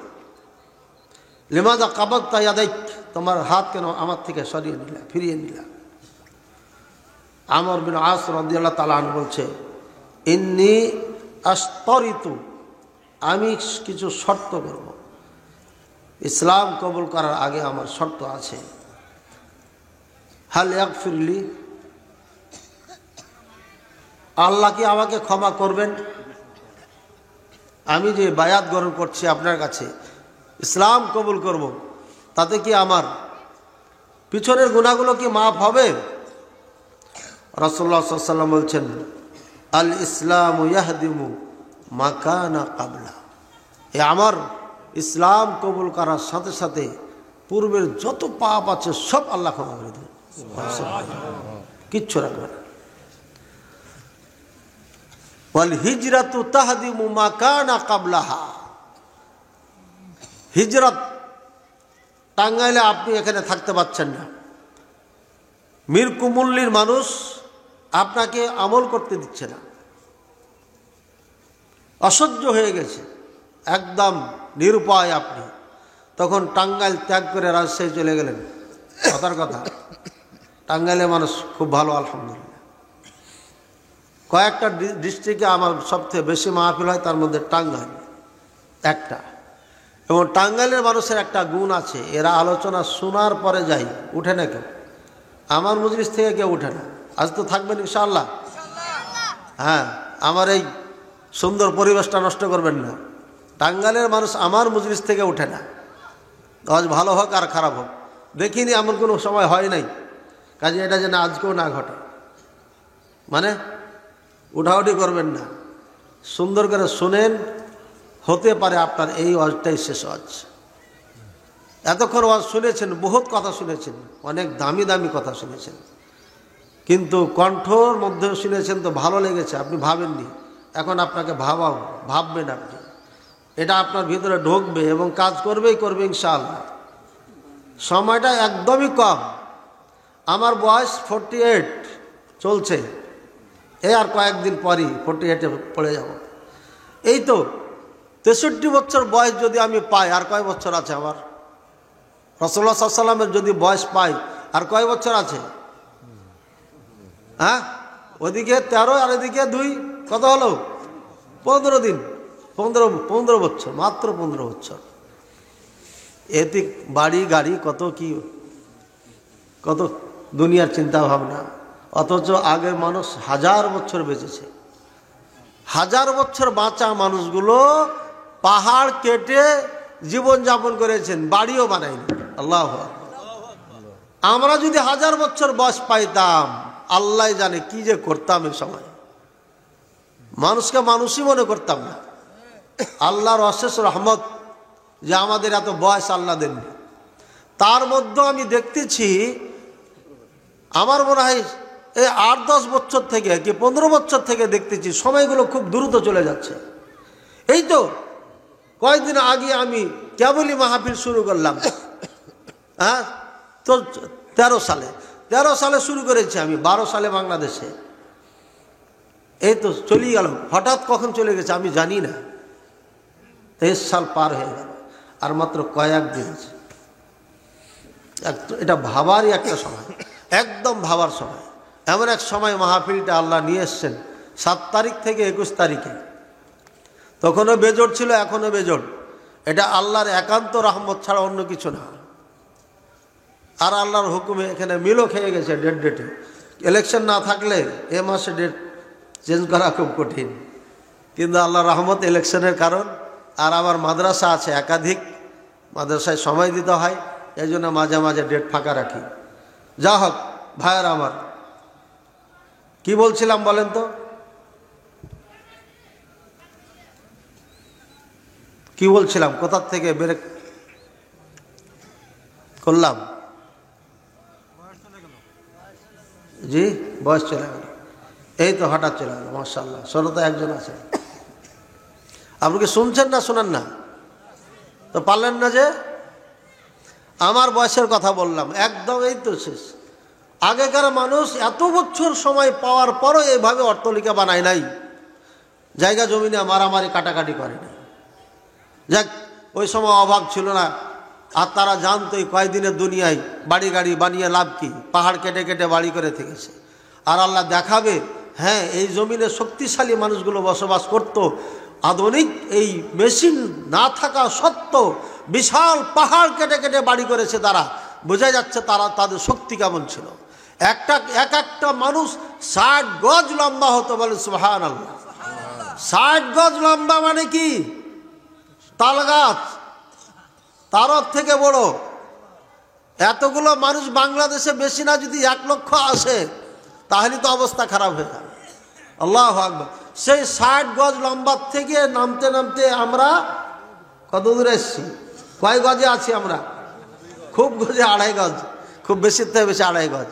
লিমাযা কাবাদতা ইয়াদাইক, তোমার হাত কেন আমার থেকে সরিয়ে নিলা, ফিরিয়ে নিলা? আমর বিন আস রাদিয়াল্লাহু তাআলা আনহু বলছে ইন্নী আশতারিতু, আমি কিছু শর্ত করব, ইসলাম কবুল করার আগে আমার শর্ত আছে। হাল ইয়াগফিরলি, আল্লাহ কি আমাকে ক্ষমা করবেন? আমি যে বায়াত গ্রহণ করছি আপনার কাছে, ইসলাম কবুল করব, তাতে কি আমার পিছনের গুনাহগুলো কি মাফ হবে? রাসূলুল্লাহ সাল্লাল্লাহু আলাইহি ওয়াসাল্লাম বলছেন আল ইসলামু ইয়াহদিমু মা কানা ক্বাবলা, এ আমার ইসলাম কবুল করার সাথে সাথে পূর্বের যত পাপ আছে সব আল্লাহ ক্ষমা করে দেবেন, কিচ্ছু রাখবে না। ওয়াল হিজরাতু তাহদিমু মা কানা ক্বাবলাহা, হিজরত, টাঙ্গাইলে আপনি এখানে থাকতে পাচ্ছেন না, মীর কুমুল্লির মানুষ আপনাকে আমল করতে দিচ্ছে না, অসহ্য হয়ে গেছে, একদম নিরুপায় আপনি, তখন টাঙ্গাইল ত্যাগ করে রাজশাহী চলে গেলেন। কথার কথা, টাঙ্গাইলের মানুষ খুব ভালো আলহামদুলিল্লাহ। কয়েকটা ডিস্ট্রিক্টে আমার সবথেকে বেশি মাহফিল হয়, তার মধ্যে টাঙ্গাইল একটা। এবং টাঙ্গাইলের মানুষের একটা গুণ আছে, এরা আলোচনা শোনার পরে যাই, উঠে না কেউ, আমার মজলিস থেকে কেউ উঠে না। আজ তো থাকবেন ইনশাআল্লাহ? হ্যাঁ, আমার এই সুন্দর পরিবেশটা নষ্ট করবেন না। টাঙ্গাইলের মানুষ আমার মজলিস থেকে উঠে না, আজ ভালো হোক আর খারাপ হোক, দেখিনি এমন কোনো সময় হয় নাই, কাজে এটা যেন আজকেও না ঘটে। মানে উঠাউঠি করবেন না, সুন্দর করে শোনেন, হতে পারে আপনার এই ওয়াজটাই শেষ ওয়াজ। এতক্ষণ ওয়াজ শুনেছেন, বহুত কথা শুনেছেন, অনেক দামি দামি কথা শুনেছেন, কিন্তু কণ্ঠর মধ্যেও শুনেছেন তো ভালো লেগেছে, আপনি ভাবেননি। এখন আপনাকে ভাববেন আপনি, এটা আপনার ভিতরে ঢুকবে এবং কাজ করবেই করবে ইনশাআল্লাহ। সময়টা একদমই কম, আমার বয়স 48 চলছে, এই আর কয়েকদিন পরই 48-এ পড়ে যাব। এই তো 63 বছর বয়স যদি আমি পাই, আর কয় বছর আছে আমার? রাসূলুল্লাহ সাল্লাল্লাহু আলাইহি ওয়াসাল্লামের যদি বয়স পাই, আর কয় বছর আছে? হ্যাঁ, ওদিকে 13 আর এদিকে 2, কত হলো? 15 দিন, 15 বছর, মাত্র 15 বছর। এতে বাড়ি গাড়ি কত কি, কত দুনিয়ার চিন্তা ভাবনা, অথচ আগের মানুষ 1000 বছর বেঁচেছে। 1000 বছর বাঁচা মানুষগুলো পাহাড় কেটে জীবনযাপন করেছেন, বাড়িও বানায়নি। আল্লাহু আকবার। আমরা যদি 1000 বছর বয়স পাইতাম, আল্লাহ জানে কি যে করতাম। এই সময় মানুষকে মানুষই মনে করতাম না। আল্লাহর অশেষ রহমত যে আমাদের এত বয়স আল্লাহ দেননি। তার মধ্যে আমি দেখতেছি, আমার মনে হয় এই 8-10 বছর থেকে কি 15 বছর থেকে দেখতেছি সময়গুলো খুব দ্রুত চলে যাচ্ছে। এই তো কয়েকদিন আগে আমি কেবলই মাহফিল শুরু করলাম। হ্যাঁ, তো 13 সালে শুরু করেছি আমি, 12 সালে বাংলাদেশে। এই তো চলে গেল, হঠাৎ কখন চলে গেছে আমি জানি না। 23 সাল পার হয়ে গেল, আর মাত্র কয়েকদিন আছে। এটা ভাবারই একটা সময়, একদম ভাবার সময়। এমন এক সময় মাহফিলটা আল্লাহ নিয়ে এসছেন 7 তারিখ থেকে 21 তারিখে। তখনও বেজোড় ছিল, এখনও বেজোড়। এটা আল্লাহর একান্ত রহমত ছাড়া অন্য কিছু না। আর আল্লাহর হুকুমে এখানে মিলও খেয়ে গেছে ডেটে। ইলেকশন না থাকলে এ মাসে ডেট চেঞ্জ করা খুব কঠিন, কিন্তু আল্লাহর রহমত ইলেকশনের কারণ। আর আমার মাদ্রাসা আছে একাধিক, মাদ্রাসায় সময় দিতে হয়, এই জন্য মাঝে মাঝে ডেট ফাঁকা রাখি। যা হোক ভাইয়ার আমার, কি বলছিলাম বলেন তো? কি বলছিলাম? কোথা থেকে বের করলাম? জি, বয়স চলে গেল। এই তো হঠাৎ চলে গেল। মাশাআল্লাহ, শ্রোতা একজন আছে। আপনি কি শুনছেন না শোনেন না? তো পারলেন না যে? আমার বয়সের কথা বললাম, একদম এই তো শেষ। আগেকার মানুষ এত বছর সময় পাওয়ার পরও এইভাবে অট্টালিকা বানায় নাই, জায়গা জমিনে মারামারি কাটাকাটি করে নাই। যাক, ওই সময় অভাব ছিল না, আর তারা জানতো এই কয়েকদিনের দুনিয়ায় বাড়ি গাড়ি বানিয়ে লাভ কি, পাহাড় কেটে কেটে বাড়ি করে থেকেছে। আর আল্লাহ দেখাবে, হ্যাঁ এই জমিনে শক্তিশালী মানুষগুলো বসবাস করত, আধুনিক এই মেশিন না থাকা সত্ত্বেও বিশাল পাহাড় কেটে কেটে বাড়ি করেছে তারা। বোঝা যাচ্ছে তারা তাদের শক্তি কেমন ছিল। এক একটা মানুষ 60 গজ লম্বা হতো, বলে সুবহানাল্লাহ। 60 গজ লম্বা মানে কি? তাল গাছ, তার থেকে বড়। এতগুলো মানুষ বাংলাদেশে বেশি না, যদি 1 লক্ষ আসে তাহলে তো অবস্থা খারাপ হয়ে যাবে। আল্লাহু আকবার। সেই 60 গজ লম্বা থেকে নামতে নামতে আমরা কত দূরে এসেছি? কয় গজে আছি আমরা? খুব গজে 2.5 গজ, খুব বেশির থেকে বেশি 2.5 গজ।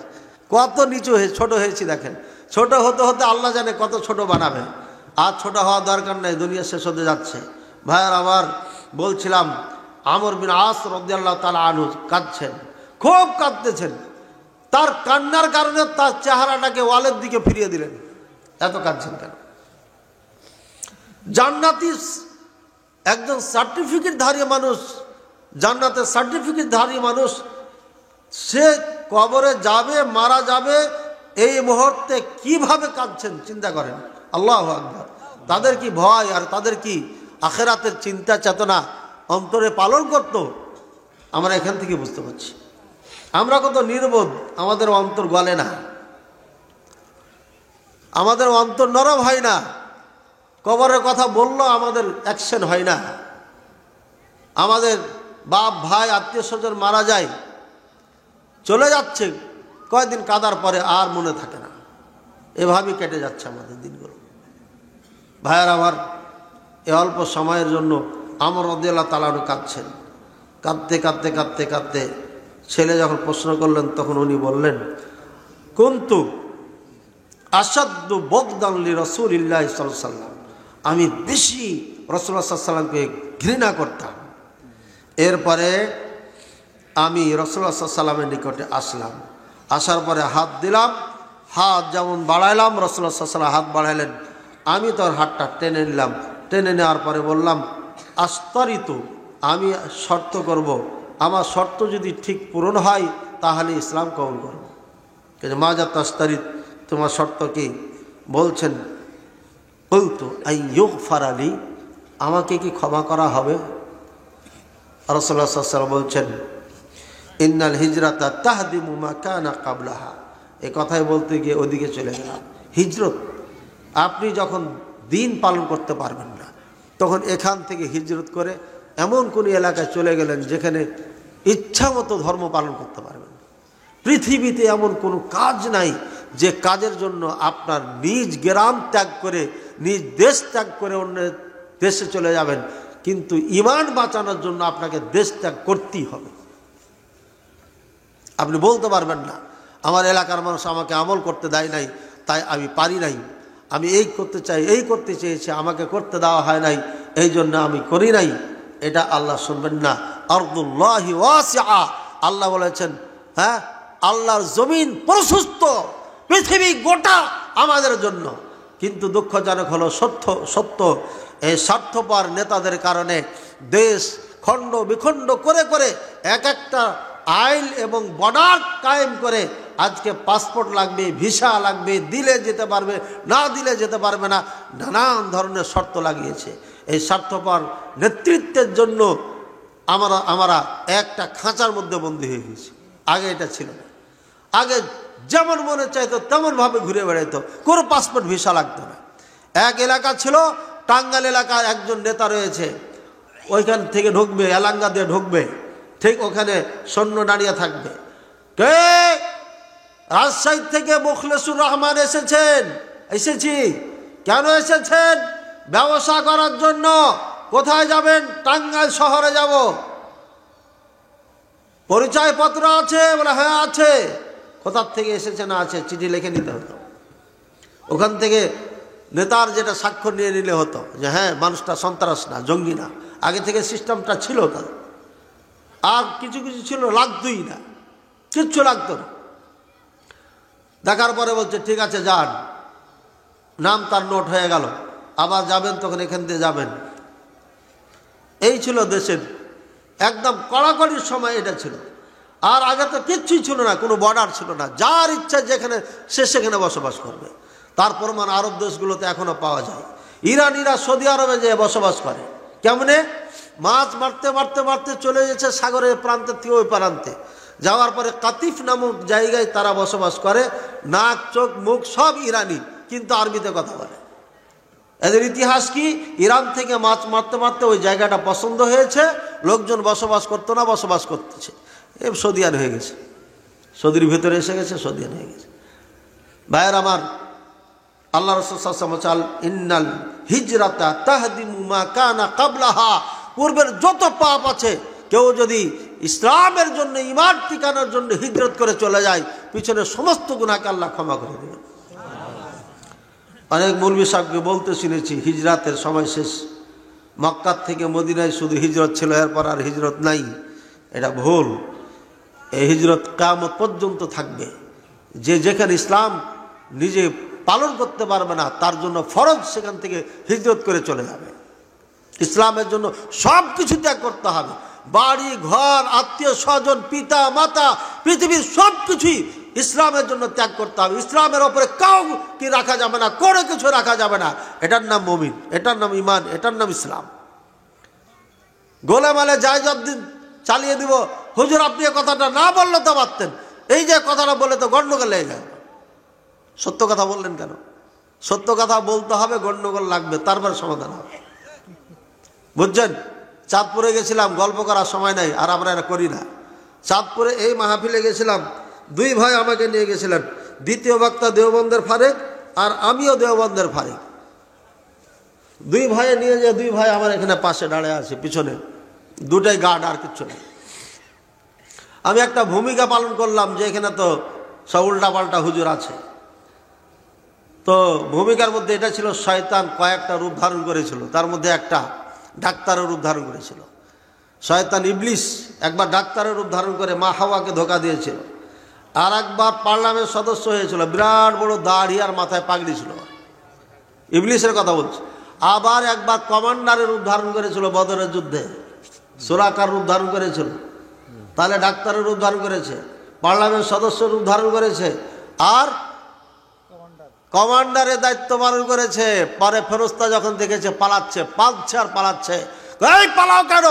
কত নিচু ছোট হয়েছি দেখেন। ছোট হতে হতে আল্লাহ জানে কত ছোট বানাবে। আর ছোট হওয়ার দরকার নাই, দুনিয়া শেষ হতে যাচ্ছে। ভাইয়ার আমার বলছিলাম, আমর বিন আস রাদিয়াল্লাহু তাআলা আনহু কাঁদছেন, খুব কাঁদতেছেন। তার কান্নার কারণে তার চেহারাটাকে ওয়ালের দিকে ফিরিয়ে দিলেন। এত কাঁদছেন কেন? জান্নাতি একজন সার্টিফিকেটধারী মানুষ, জান্নাতের সার্টিফিকেটধারী মানুষ, সে কবরে যাবে, মারা যাবে, এই মুহূর্তে কিভাবে কাঁদছেন চিন্তা করেন। আল্লাহু আকবার। তাদের কি ভয় আর তাদের কি আখিরাতের চিন্তা চেতনা অন্তরে পালন করত, আমরা এখান থেকে বুঝতে পারছি। আমরা কত নির্বোধ, আমাদের অন্তর গলে না, আমাদের অন্তর নরম হয় না। কবরের কথা বললো আমাদের অ্যাকশন হয় না। আমাদের বাপ ভাই আত্মীয় স্বজন মারা যায়, চলে যাচ্ছে, কয়েকদিন কাদার পরে আর মনে থাকে না। এভাবেই কেটে যাচ্ছে আমাদের দিনগুলো। ভাইয়ার আমার, এ অল্প সময়ের জন্য আমর রাদিয়াল্লাহু তাআলা আনহু কাঁদছেন। কাঁদতে কাঁদতে কাঁদতে কাঁদতে ছেলে যখন প্রশ্ন করলেন, তখন উনি বললেন, কুনতু আসাদ্দু বগদান লি রাসূলিল্লাহি সাল্লাল্লাহু আলাইহি ওয়াসাল্লাম, আমি বেশি রাসূলুল্লাহ সাল্লাল্লাহু আলাইহি ওয়াসাল্লামকে ঘৃণা করতাম। এরপরে আমি রাসূলুল্লাহ সাল্লাল্লাহু আলাইহি ওয়াসাল্লামের নিকটে আসলাম। আসার পরে হাত দিলাম, হাত যেমন বাড়াইলাম, রাসূলুল্লাহ সাল্লাল্লাহু আলাইহি ওয়াসাল্লাম হাত বাড়াইলেন, আমি তোর হাতটা টেনে নিলাম। টেনে নেওয়ার পরে বললাম, আস্তারিতু, আমি শর্ত করব, আমার শর্ত যদি ঠিক পূরণ হয় তাহলে ইসলাম কবুল করব। কিন্তু মাজা তাস্তারিত, তোমার শর্ত কি? বলছেন, কুলতু আইয়ুগফারা লি, আমাকে কি ক্ষমা করা হবে? রাসূলুল্লাহ সাল্লাল্লাহু আলাইহি ওয়াসাল্লাম বলছেন, ইন্নাল হিজরাতা তাহদিমু মা কানা ক্বাবলাহা। এই কথাই বলতে গিয়ে ওদিকে চলে গেলাম। হিজরত, আপনি যখন দিন পালন করতে পারবেন না, তখন এখান থেকে হিজরত করে এমন কোন এলাকায় চলে গেলেন যেখানে ইচ্ছা মতো ধর্ম পালন করতে পারবেন। পৃথিবীতে এমন কোনো কাজ নাই যে কাজের জন্য আপনার নিজ গ্রাম ত্যাগ করে, নিজ দেশ ত্যাগ করে অন্য দেশে চলে যাবেন, কিন্তু ঈমান বাঁচানোর জন্য আপনাকে দেশ ত্যাগ করতেই হবে। আপনি বলতে পারবেন না, আমার এলাকার মানুষ আমাকে আমল করতে দেয় নাই, তাই আমি পারি নাই, আমি এই করতে চাই, এই করতে চেয়েছি, আমাকে করতে দেওয়া হয় নাই, এই জন্য আমি করি নাই। এটা আল্লাহ শুনবেন না। আরদুল্লাহি ওয়াসিআ, আল্লাহ বলেছেন, হ্যাঁ আল্লাহর জমিন প্রশস্ত, পৃথিবী গোটা আমাদের জন্য। কিন্তু দুঃখজনক হলো সত্য, এই স্বার্থপর নেতাদের কারণে দেশ খণ্ড বিখণ্ড করে করে এক একটা আইন এবং বর্ডার কায়েম করে আজকে পাসপোর্ট লাগবে, ভিসা লাগবে, দিলে যেতে পারবে, না দিলে যেতে পারবে না, নানান ধরনের শর্ত লাগিয়েছে। এই স্বার্থপর নেতৃত্বের জন্য আমরা একটা খাঁচার মধ্যে বন্দী হয়ে গেছি। আগে এটা ছিল না। আগে যেমন মনে চাইতো তেমনভাবে ঘুরে বেড়াইতো, কোনো পাসপোর্ট ভিসা লাগতো না। এক এলাকা ছিল, টাঙ্গাইল এলাকার একজন নেতা রয়েছে, ওইখান থেকে ঢুকবে, এলাঙ্গা দিয়ে ঢুকবে, ঠিক ওখানে সৈন্য দাঁড়িয়ে থাকবে, কে রাজশাহী থেকে মুখলেসুর রহমান এসেছি। কেন এসেছেন? ব্যবসা করার জন্য। কোথায় যাবেন? টাঙ্গাইল শহরে যাব। পরিচয়পত্র আছে? বলে হ্যাঁ আছে। কোথার থেকে এসেছে? না আছে, চিঠি লিখে নিতে হতো। ওখান থেকে নেতার যেটা স্বাক্ষর নিয়ে নিলে হতো যে হ্যাঁ মানুষটা সন্ত্রাস না, জঙ্গি না। আগে থেকে সিস্টেমটা ছিল তার। আর কিছু কিছু ছিল লাগতোই না, কিচ্ছু লাগতো না। দেখার পরে বলছে ঠিক আছে যান। নাম তার নোট হয়ে গেল। আবার যাবেন তখন এখান দিয়ে যাবেন। এই ছিল দেশের একদম কড়াকড়ির সময় এটা ছিল। আর আগে তো কিচ্ছুই ছিল না, কোনো বর্ডার ছিল না। যার ইচ্ছা যেখানে সে সেখানে বসবাস করবে। তার প্রমাণ আরব দেশগুলোতে এখনো পাওয়া যায়। ইরানিরা সৌদি আরবে যেয়ে বসবাস করে। কেমনে? মাছ মারতে মারতে মারতে চলে গেছে সাগরের প্রান্তের থেকে ওই প্রান্তে। যাওয়ার পরে কাতিফ নামক জায়গায় তারা বসবাস করে। নাক চোখ মুখ সব ইরানি, কিন্তু আরবিতে কথা বলে। এদের ইতিহাস কি? ইরান থেকে মাছ মারতে মারতে ওই জায়গাটা পছন্দ হয়েছে, লোকজন বসবাস করতো না, বসবাস করতেছে। সৌদিয়ান হয়ে গেছে, সৌদির ভেতরে এসে গেছে, সৌদিয়ান হয়ে গেছে। ভাইয়ের আমার, আল্লাহ রাসূল সাল্লাল্লাহু আলাইহি ওয়াসাল্লাম ইন্নাল হিজরাতা তাহদিমু মা কানা ক্বাবলাহা, পূর্বের যত পাপ আছে কেউ যদি ইসলামের জন্য, ঈমান টিকানোর জন্য হিজরত করে চলে যায়, পিছনের সমস্ত গুনাহকে আল্লাহ ক্ষমা করে দেবেন। অনেক মৌলভী সাহেবকে বলতে শুনেছি হিজরাতের সময় শেষ, মক্কা থেকে মদিনায় শুধু হিজরত ছিল, এরপর আর হিজরত নাই। এটা ভুল। এই হিজরত কিয়ামত পর্যন্ত থাকবে। যে যেখানে ইসলাম নিজে পালন করতে পারবে না তার জন্য ফরজ সেখান থেকে হিজরত করে চলে যাবে। ইসলামের জন্য সব কিছু ত্যাগ করতে হবে। বাড়ি ঘর, আত্মীয় স্বজন, পিতা মাতা, পৃথিবীর সব কিছুই ইসলামের জন্য ত্যাগ করতে হবে। ইসলামের ওপরে কাউ কি রাখা যাবে না, কোনো কিছু রাখা যাবে না। এটার নাম মুমিন, এটার নাম ঈমান, এটার নাম ইসলাম। গোলামালে জায়জাদ্দিন চালিয়ে দিব। হুজুর আপনি এই কথাটা না বললে তো পারতেন, এই যে কথাটা বলে তো গন্ডগোল লেগে গেল। সত্য কথা বললেন কেন? সত্য কথা বলতে হবে, গন্ডগোল লাগবে, তারপর সমাধান হবে। বুঝছেন? চাঁদপুরে গেছিলাম, গল্প করার সময় নাই, আর আমরা এটা করি না। চাঁদপুরে এই মাহফিলে গেছিলাম, দুই ভাই আমাকে নিয়ে গেছিলেন। দ্বিতীয় বক্তা দেওবন্দের ফারেক, আর আমিও দেওবন্দের ফারেক। দুই ভাইয়ে নিয়ে যে দুই ভাই আমার এখানে পাশে দাঁড়িয়ে আছে, পিছনে দুটাই গার্ড, আর কিচ্ছু নেই। আমি একটা ভূমিকা পালন করলাম যে এখানে তো সব উল্টা পাল্টা হুজুর আছে। তো ভূমিকার মধ্যে এটা ছিল, শয়তান কয়েকটা রূপ ধারণ করেছিল, তার মধ্যে একটা ডাক্তারের রূপ ধারণ করেছিল। শয়তান ইবলিস একবার ডাক্তারের রূপ ধারণ করে মা হাওয়াকে ধোকা দিয়েছিল। আর একবার পার্লামেন্ট সদস্য হয়েছিল, বিরাট বড় দাড়ি আর মাথায় পাগড়ি ছিল, ইবলিসের কথা বলছে। আবার একবার কমান্ডারের রূপ ধারণ করেছিল বদরের যুদ্ধে, সুরাকার রূপ ধারণ করেছিল। তাহলে ডাক্তারের রূপ ধারণ করেছে, পার্লামেন্ট সদস্য রূপ ধারণ করেছে, আর কমান্ডারের দায়িত্ব পালন করেছে। পরে ফেরেশতা যখন দেখেছে পালাচ্ছে, পালছে আর পালাচ্ছে, এই পালাও কেন?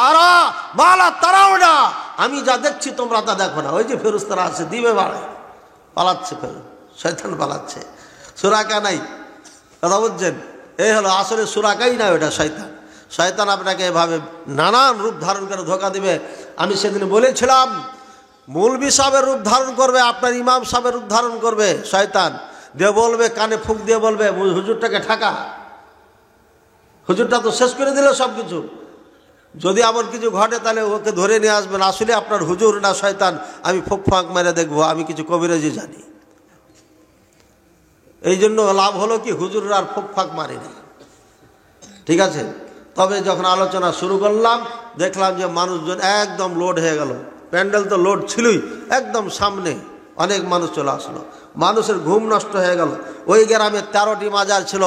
আরা মালা তারাও না, আমি যা দেখছি তোমরা তা দেখো না। ওই যে ফেরেশতারা আছে দিবে বাড়ে, পালাচ্ছে, শয়তান পালাচ্ছে, সুরাকা নাই। কথা বুঝছেন? এই হলো আসলে সুরাকাই না, ওটা শয়তান। শয়তান আপনাকে এভাবে নানান রূপ ধারণ করে ধোকা দিবে। আমি সেদিন বলেছিলাম, মৌলভী সাহেবের রূপ ধারণ করবে, আপনার ইমাম সাহেবের রূপ ধারণ করবে শয়তান, দিয়ে বলবে, কানে ফুঁক দিয়ে বলবে হুজুরটাকে ঠাকা। হুজুরটা তো শেষ করে দিল সব কিছু। যদি এমন কিছু ঘটে তাহলে ওকে ধরে নিয়ে আসবেন, আসলে আপনার হুজুর না শয়তান, আমি ফুঁক ফাঁক মেরে দেখবো, আমি কিছু কবিরাজি জানি। এই জন্য লাভ হলো কি, হুজুররা আর ফুঁক ফাঁক মারেনি। ঠিক আছে? তবে যখন আলোচনা শুরু করলাম দেখলাম যে মানুষজন একদম লোড হয়ে গেল। প্যান্ডেল তো লোড ছিলই, একদম সামনে অনেক মানুষ চলে আসলো। মানুষের ঘুম নষ্ট হয়ে গেল। ওই গ্রামে 13টি মাজার ছিল।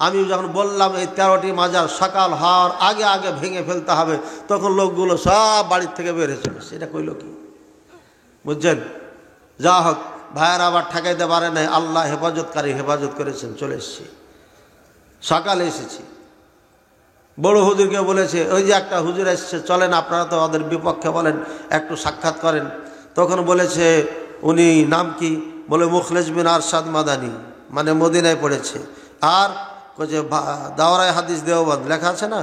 আমি যখন বললাম এই 13টি মাজার সকাল হওয়ার আগে আগে ভেঙে ফেলতে হবে, তখন লোকগুলো সব বাড়ির থেকে বের হয়ে চলেছে। এটা কইল কি? বুঝছেন? যা হোক, ভাইয়ের আবার ঠেকাইতে পারে নাই, আল্লাহ হেফাজতকারী হেফাজত করেছেন। চলে এসেছি, সকালে এসেছি। বড় হুজুরকে বলেছে, ওই যে একটা হুজুর এসছে, চলেন আপনারা তো ওদের বিপক্ষে, বলেন একটু সাক্ষাৎ করেন। তখন বলেছে, উনি নাম কি? বলে মুখলেস বিন আরশাদ মাদানী, মানে মদিনায় পড়েছে। আর যে দাওরায়ে হাদিস দেওবন্দ লেখা আছে না,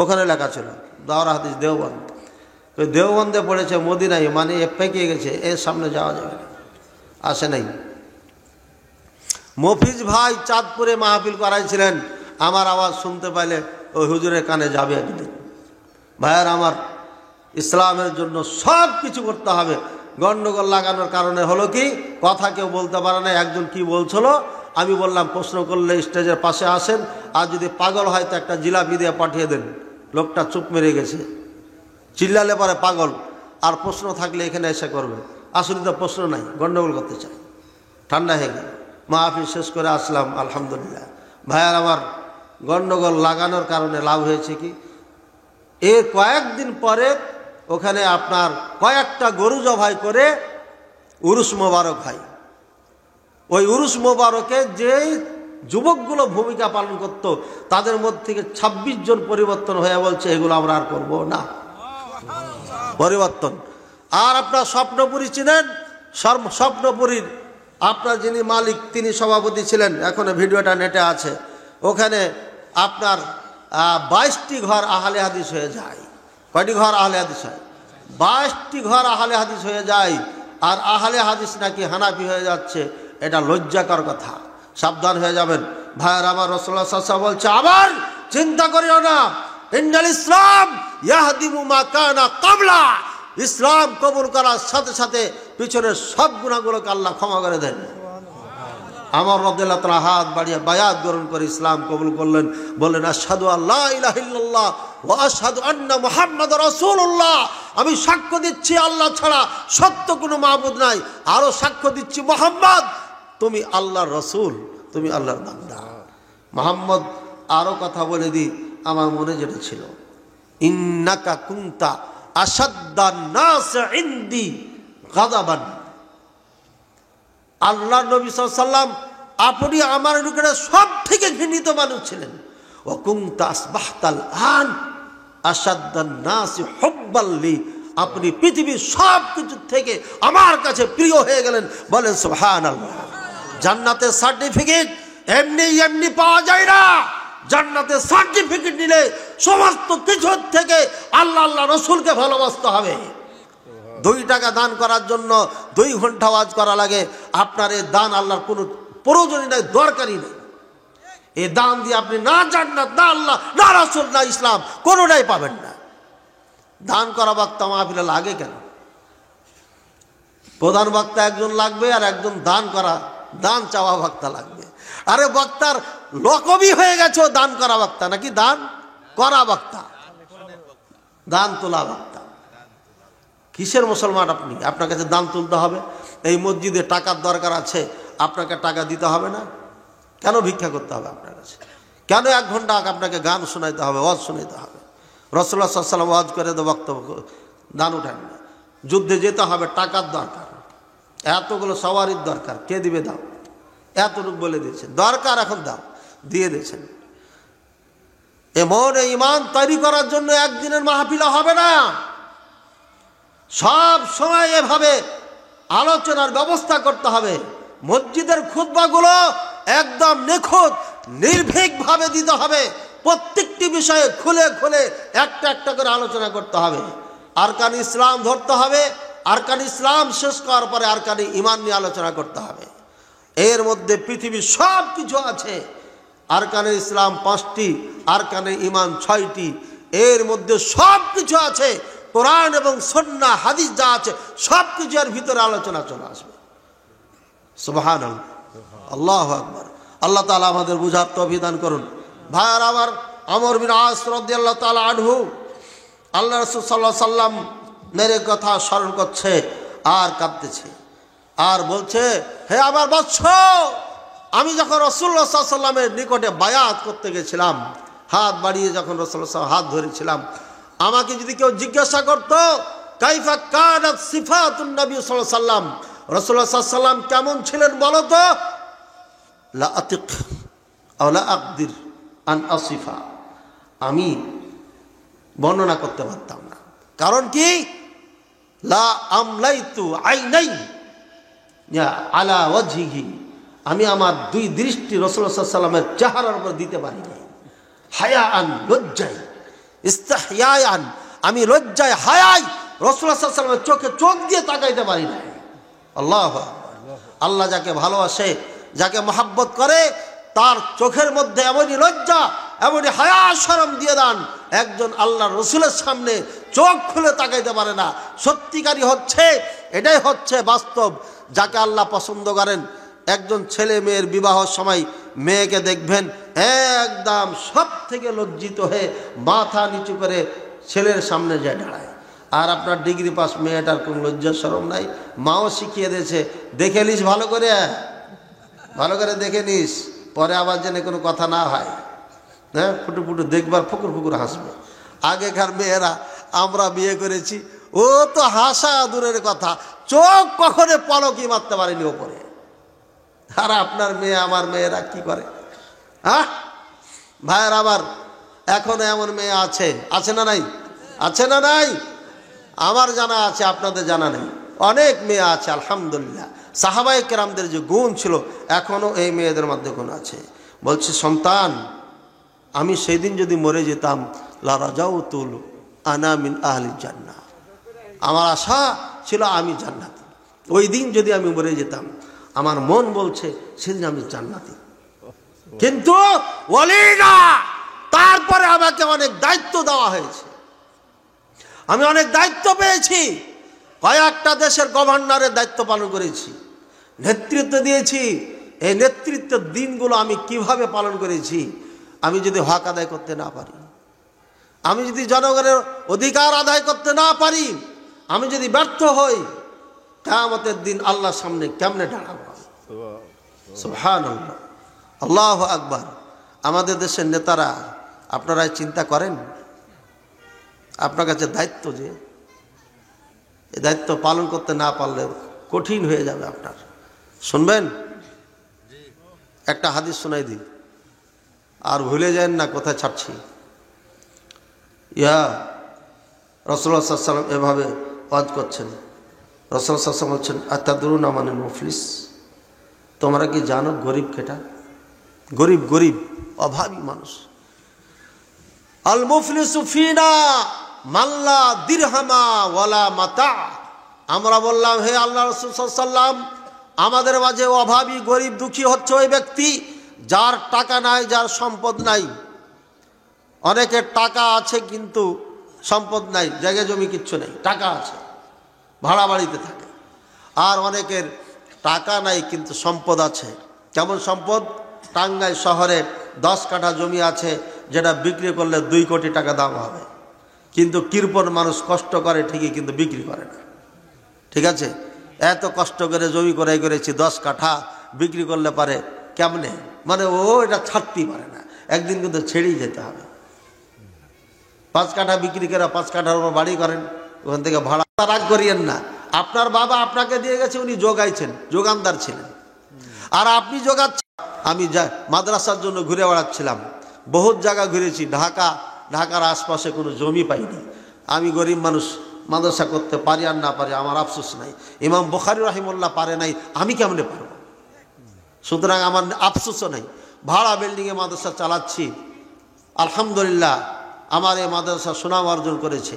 ওখানে লেখা ছিল দাওরা হাদিস দেওবন্দ। দেওবন্দে পড়েছে মদিনায়, মানে পেকে গেছে, এর সামনে যাওয়া যাবে না। আসে নাই। মফিজ ভাই চাঁদপুরে মাহফিল করাইছিলেন, আমার আওয়াজ শুনতে পাইলে ওই হুজুরের কানে যাবে একদিন। ভাইয়ার আমার, ইসলামের জন্য সব কিছু করতে হবে। গন্ডগোল লাগানোর কারণে হলো কি, কথা কেউ বলতে পারে না। একজন কি বলছিল, আমি বললাম প্রশ্ন করলে স্টেজের পাশে আসেন, আর যদি পাগল হয় তো একটা জিলাপি দিয়ে পাঠিয়ে দেন। লোকটা চুপ মেরে গেছে, চিল্লালে পরে পাগল, আর প্রশ্ন থাকলে এখানে এসে করবে। আসলে তো প্রশ্ন নাই, গন্ডগোল করতে চাই। ঠান্ডা হয়ে গেল, মাহফিল শেষ করে আসলাম, আলহামদুলিল্লাহ। ভাইয়ার আমার, গন্ডগোল লাগানোর কারণে লাভ হয়েছে কি, এর কয়েকদিন পরে ওখানে আপনার কয়েকটা গরু জবাই করে উরুস মোবারক হয়। ওই উরুস মোবারকে যে যুবকগুলো ভূমিকা পালন করত, তাদের মধ্যে থেকে 26 জন পরিবর্তন হয়ে বলছে এগুলো আমরা আর করবো না। পরিবর্তন। আর আপনার স্বপ্নপুরী চিনেন, স্বপ্নপুরীর আপনার যিনি মালিক তিনি সভাপতি ছিলেন, এখনো ভিডিওটা নেটে আছে। ওখানে আপনার 22টি ঘর আহলে হাদিস হয়ে যায়। কয়টি ঘর আহলে হাদিস হয়? 22টি ঘর আহলে হাদিস হয়ে যায়। আর আহলে হাদিস নাকি হানাফি হয়ে যাচ্ছে, এটা লজ্জাকর কথা, সাবধান হয়ে যাবেন। ভাইয়ের আমার, রাসূলুল্লাহ সাল্লাল্লাহু আলাইহি ওয়াসাল্লাম বলছে, আবার চিন্তা করিও না, ইন্নাল ইসলাম ইয়াহদিমু মা কানা ক্বাবলা। ইসলাম কবুল করার সাথে সাথে পিছনের সব গুনাহগুলোকে আল্লাহ ক্ষমা করে দেন। আমার রাদিয়াল্লাহু তাআলা হাত বাড়িয়ে বায়াত গ্রহণ করে ইসলাম কবুল করলেন, বললেন আশহাদু আল্লা ইলাহা ইল্লাল্লাহ ওয়া আশহাদু আন্না মুহাম্মাদুর রাসূলুল্লাহ। আমি সাক্ষ্য দিচ্ছি আল্লাহ ছাড়া সত্য কোনো মাবুদ নাই, আরো সাক্ষ্য দিচ্ছি মুহাম্মদ তুমি আল্লাহর রাসূল, তুমি আল্লাহর বান্দা। মুহাম্মদ আরো কথা বলে দি, আমার মনে যেটা ছিল, ইন্নাকা কুনতা আশাদ্দান নাস ইনদি গাযাবান। আল্লাহ নবী সাল্লাল্লাহু আলাইহি ওয়াসাল্লাম আপনি আমার নিকটে সব থেকে ঘৃণিত মানুষ ছিলেন। ওয়া কুনতা আসবাহতাল আন আশাদ্দান নাস হুব্বাল লি। আপনি পৃথিবীর সব কিছু থেকে আমার কাছে প্রিয় হয়ে গেলেন। বলেন সুবহানাল্লাহ। জান্নাতের সার্টিফিকেট এমনি এমনি পাওয়া যায় না। জান্নাতের সার্টিফিকেট নিলে সমস্ত কিছুর থেকে আল্লাহ আল্লাহ রসুলকে ভালোবাসতে হবে। 2 টাকা দান করার জন্য 2 ঘন্টা ওয়াজ করা লাগে। আপনার এই দান আল্লাহর কোনো প্রয়োজনই নাই, দরকারই নেই। এই দান দিয়ে আপনি না জান্নাত, না আল্লাহ, না রাসূল, না ইসলাম কোনোটাই পাবেন না। দান করা বক্তা মাহফিলে লাগে কেন? প্রধান বক্তা একজন লাগবে, আর একজন দান চাওয়া বক্তা লাগবে। আরে বক্তার লকবই হয়ে গেছে দান করা বক্তা, নাকি দান করা বক্তা, দান তোলা বক্তা। কিসের মুসলমান আপনি? আপনার কাছে দান তুলতে হবে? এই মসজিদে টাকার দরকার আছে, আপনাকে টাকা দিতে হবে না? কেন ভিক্ষা করতে হবে আপনার কাছে? কেন 1 ঘন্টা আপনাকে গান শোনাইতে হবে, ওয়াজ শোনাইতে হবে? রাসূলুল্লাহ সাল্লাল্লাহু আলাইহি ওয়াসাল্লাম ওয়াজ করে তো বক্তব্য, দান উঠান না। যুদ্ধে যেতে হবে, টাকার দরকার, এতগুলো সওয়ারির দরকার, কে দিবে? দাও। এতটুকু বলে দিয়েছেন, দরকার এখন দাও, দিয়ে দিয়েছেন। এমন ঈমান তৈরি করার জন্য একদিনের মাহফিল হবে না। সব সময় এভাবে আলোচনার ব্যবস্থা করতে হবে। মসজিদের খুতবাগুলো একদম নিখুঁত নির্ভীকভাবে দিতে হবে। প্রত্যেকটি বিষয়ে খুলে খুলে একটা একটা করে আলোচনা করতে হবে। আরকান ইসলাম ধরতে হবে, আরকান ইসলাম শেষ করার পরে আরকান ঈমান নিয়ে আলোচনা করতে হবে। এর মধ্যে পৃথিবীর সব কিছু আছে। আরকানে ইসলাম 5টি, আরকানে ঈমান 6টি। এর মধ্যে সব কিছু আছে। কোরআন এবং সুন্নাহ হাদিস যা আছে সব কিছু এর ভিতরে আলোচনা চলে আসবে। সুবহানাল্লাহ, আল্লাহু আকবার। আল্লাহ তাআলা আমাদের বুঝার তৌফিক দান করুন। ভাইয়ার আমার, আমর বিন আস রাদিয়াল্লাহু তাআলা আনহু আল্লাহ রাসূল সাল্লাল্লাহু আলাইহি সাল্লাম মেরে কথা স্মরণ করছে আর কাঁদতেছে, আর বলছে, হে আমার বৎস, আমি যখন রাসূলুল্লাহ সাল্লাল্লাহু আলাইহি সাল্লামের নিকটে বায়াত করতে গেছিলাম, হাত বাড়িয়ে যখন রাসূলুল্লাহ সাল্লাল্লাহু আলাইহি হাত ধরেছিলাম, আমাকে যদি কেউ জিজ্ঞাসা করতো কাইফা কানাত সিফাতুন নবী সাল্লাল্লাহু আলাইহি সাল্লাম, রাসূলুল্লাহ সাল্লাল্লাহু আলাইহি সাল্লাম কেমন ছিলেন বলো তো, লা আতিক আও লা আকদির আন আসিফা, আমি বর্ণনা করতে পারতাম না। কারণ কি, লা আমলাইতু আইনাই আলা ওয়াজহিহি, আমি আমার 2 দৃষ্টি রাসূলুল্লাহ সাল্লাল্লাহু আলাইহি সাল্লামের চেহারার উপর দিতে পারি না। হায়াআন, লজ্জায়, ইস্তিহয়ায়ান, আমি লজ্জায় হায়ায় রাসূলুল্লাহ সাল্লাল্লাহু আলাইহি সাল্লামের চোখে চোখ দিয়ে তাকাইতে পারি না। আল্লাহু আকবার। আল্লাহ যাকে ভালোবাসে, যাকে মহাব্বত করে, তার চোখের মধ্যে এমনই লজ্জা, এমনই হায়া শরম দিয়ে দেন, একজন আল্লাহ রসুলের সামনে চোখ খুলে তাকাইতে পারে না। সত্যিকারই হচ্ছে, এটাই হচ্ছে বাস্তব। যাকে আল্লাহ পছন্দ করেন, একজন ছেলে মেয়ের বিবাহের সময় মেয়েকে দেখবেন একদম সব থেকে লজ্জিত হয়ে মাথা নিচু করে ছেলের সামনে যায় দাঁড়ায়। আর আপনার ডিগ্রি পাস মেয়েটার কোনো লজ্জা শরম নাই, মাও শিখিয়ে দিয়েছে, দেখে নিস ভালো করে, ভালো করে দেখে নিস, পরে আবার যেন কোনো কথা না হয়। হ্যাঁ, ফুটু ফুটু দেখবার ফুকুর ফুকুর হাসবে। আগেকার মেয়েরা, আমরা বিয়ে করেছি, ও তো হাসা দূরের কথা, চোখ কখনো পলকই মারতে পারেনি ওপরে। আর আপনার মেয়ে, আমার মেয়েরা কি করে? হ্যাঁ ভাইয়ের, আবার এখনো এমন মেয়ে আছে, আছে না নাই? আছে না নাই? আমার জানা আছে, আপনাদের জানা নেই। অনেক মেয়ে আছে আলহামদুলিল্লাহ। সাহাবায়ে কেরামদের যে গুণ ছিল এখনো এই মেয়েদের মধ্যে গুণ আছে। বলছে, সন্তান, আমি সেই দিন যদি মরে যেতাম, লা রাজাউতুল আনা মিন আহলিল জান্নাহ, আমার আশা ছিল আমি জান্নাতি। ওই দিন যদি আমি মরে যেতাম, আমার মন বলছে সেদিন আমি জান্নাতি। কিন্তু ওলি না, তারপরে আমাকে অনেক দায়িত্ব দেওয়া হয়েছে, আমি অনেক দায়িত্ব পেয়েছি। কয়েকটা দেশের গভর্নরের দায়িত্ব পালন করেছি, নেতৃত্ব দিয়েছি। এই নেতৃত্বের দিনগুলো আমি কিভাবে পালন করেছি, আমি যদি হক আদায় করতে না পারি, আমি যদি জনগণের অধিকার আদায় করতে না পারি, আমি যদি ব্যর্থ হই, কিয়ামতের দিন আল্লাহর সামনে কেমনে দাঁড়াবো? সুবহানাল্লাহ, আল্লাহু আকবার। আমাদের দেশের নেতারা, আপনারা চিন্তা করেন, আপনার কাছে দায়িত্ব, যে এই দায়িত্ব পালন করতে না পারলে কঠিন হয়ে যাবে আপনার। শুনবেন? একটা হাদিস শোনাই দিই, আর ভুলে যান না কোথায় ছাড়ছি। রাসূলুল্লাহ সাল্লাল্লাহু আলাইহি ওয়াসাল্লাম এভাবে ওয়াজ করছেন। রাসূলুল্লাহ সাল্লাল্লাহু আলাইহি ওয়াসাল্লাম বলছেন, আতাদরুনা মানিল মুফলিস, তোমরা কি জানো গরিব কেটা? গরিব, গরিব অভাবী মানুষ। আল মুফলিসু ফিনা মাল্লা দিরহামা ওয়ালা মাতা। আমরা বললাম, হে আল্লাহ রাসূল সাল্লাল্লাহু আলাইহি ওয়াসাল্লাম, আমাদের মাঝে অভাবী, গরিব, দুঃখী হচ্ছে ওই ব্যক্তি যার টাকা নাই, যার সম্পদ নাই। অনেকের টাকা আছে কিন্তু সম্পদ নাই, জায়গা জমি কিচ্ছু নেই, টাকা আছে, ভাড়া বাড়িতে থাকে। আর অনেকের টাকা নাই কিন্তু সম্পদ আছে। কেমন সম্পদ? টাঙ্গাইল শহরে 10 কাঠা জমি আছে, যেটা বিক্রি করলে 2 কোটি টাকা দাম হবে, কিন্তু কৃপণ মানুষ কষ্ট করে ঠিকই, কিন্তু বিক্রি করে না। ঠিক আছে, এত কষ্ট করে জমি ক্রয় করেছি, 10 কাঠা বিক্রি করলে পারে কেমনে, মানে ও এটা ছাড়তেই পারে না, একদিন কিন্তু ছেড়েই যেতে হবে। 5 কাঠা বিক্রি করে 5 কাঠার উপর বাড়ি করেন, ওখান থেকে ভাড়া। রাগ করিয়েন না, আপনার বাবা আপনাকে দিয়ে গেছে, উনি যোগাইছেন, যোগানদার ছিলেন, আর আপনি যোগাচ্ছেন। আমি মাদ্রাসার জন্য ঘুরে বেড়াচ্ছিলাম, বহুত জায়গা ঘুরেছি, ঢাকার আশপাশে কোনো জমি পাইনি। আমি গরিব মানুষ, মাদ্রাসা করতে পারি আর না পারি আমার আফসোস নাই। ইমাম বুখারী রাহিমাহুল্লাহ পারে নাই, আমি কেমনে পারব? সুতরাং আমার আফসোসও নাই। ভাড়া বিল্ডিংয়ে মাদ্রাসা চালাচ্ছি, আলহামদুলিল্লাহ আমার এই মাদ্রাসা সুনাম অর্জন করেছে।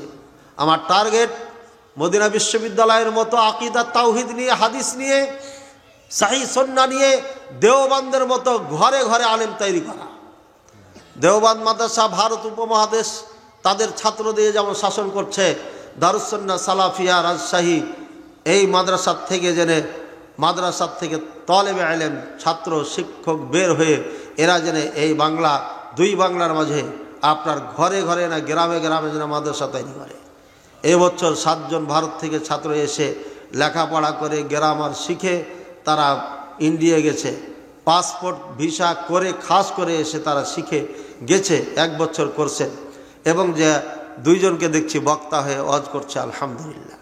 আমার টার্গেট মদিনা বিশ্ববিদ্যালয়ের মতো আকীদা তাওহীদ নিয়ে, হাদিস নিয়ে, সহিহ সুন্নাহ নিয়ে দেওবন্দের মতো ঘরে ঘরে আলেম তৈরি করা। দেওবন্দ মাদ্রাসা ভারত উপমহাদেশ তাদের ছাত্র দিয়ে যেমন শাসন করছে, দারুস সুন্নাহ সালাফিয়া রাজশাহী এই মাদ্রাসার থেকে তলেবে ইলম, ছাত্র শিক্ষক বের হয়ে এরা যেন এই বাংলা, 2 বাংলার মাঝে আপনার ঘরে ঘরে না গ্রামে গ্রামে যেন মাদ্রাসা তৈরি করে। এবছর 7 জন ভারত থেকে ছাত্র এসে লেখাপড়া করে গ্রামার শিখে তারা ইন্ডিয়া গেছে, পাসপোর্ট ভিসা করে খাস করে এসে তারা শিখে গেছে, 1 বছর করছেন। এবং যে 2 জনকে দেখছি বক্তা হয়ে ওয়াজ করছে, আলহামদুলিল্লাহ।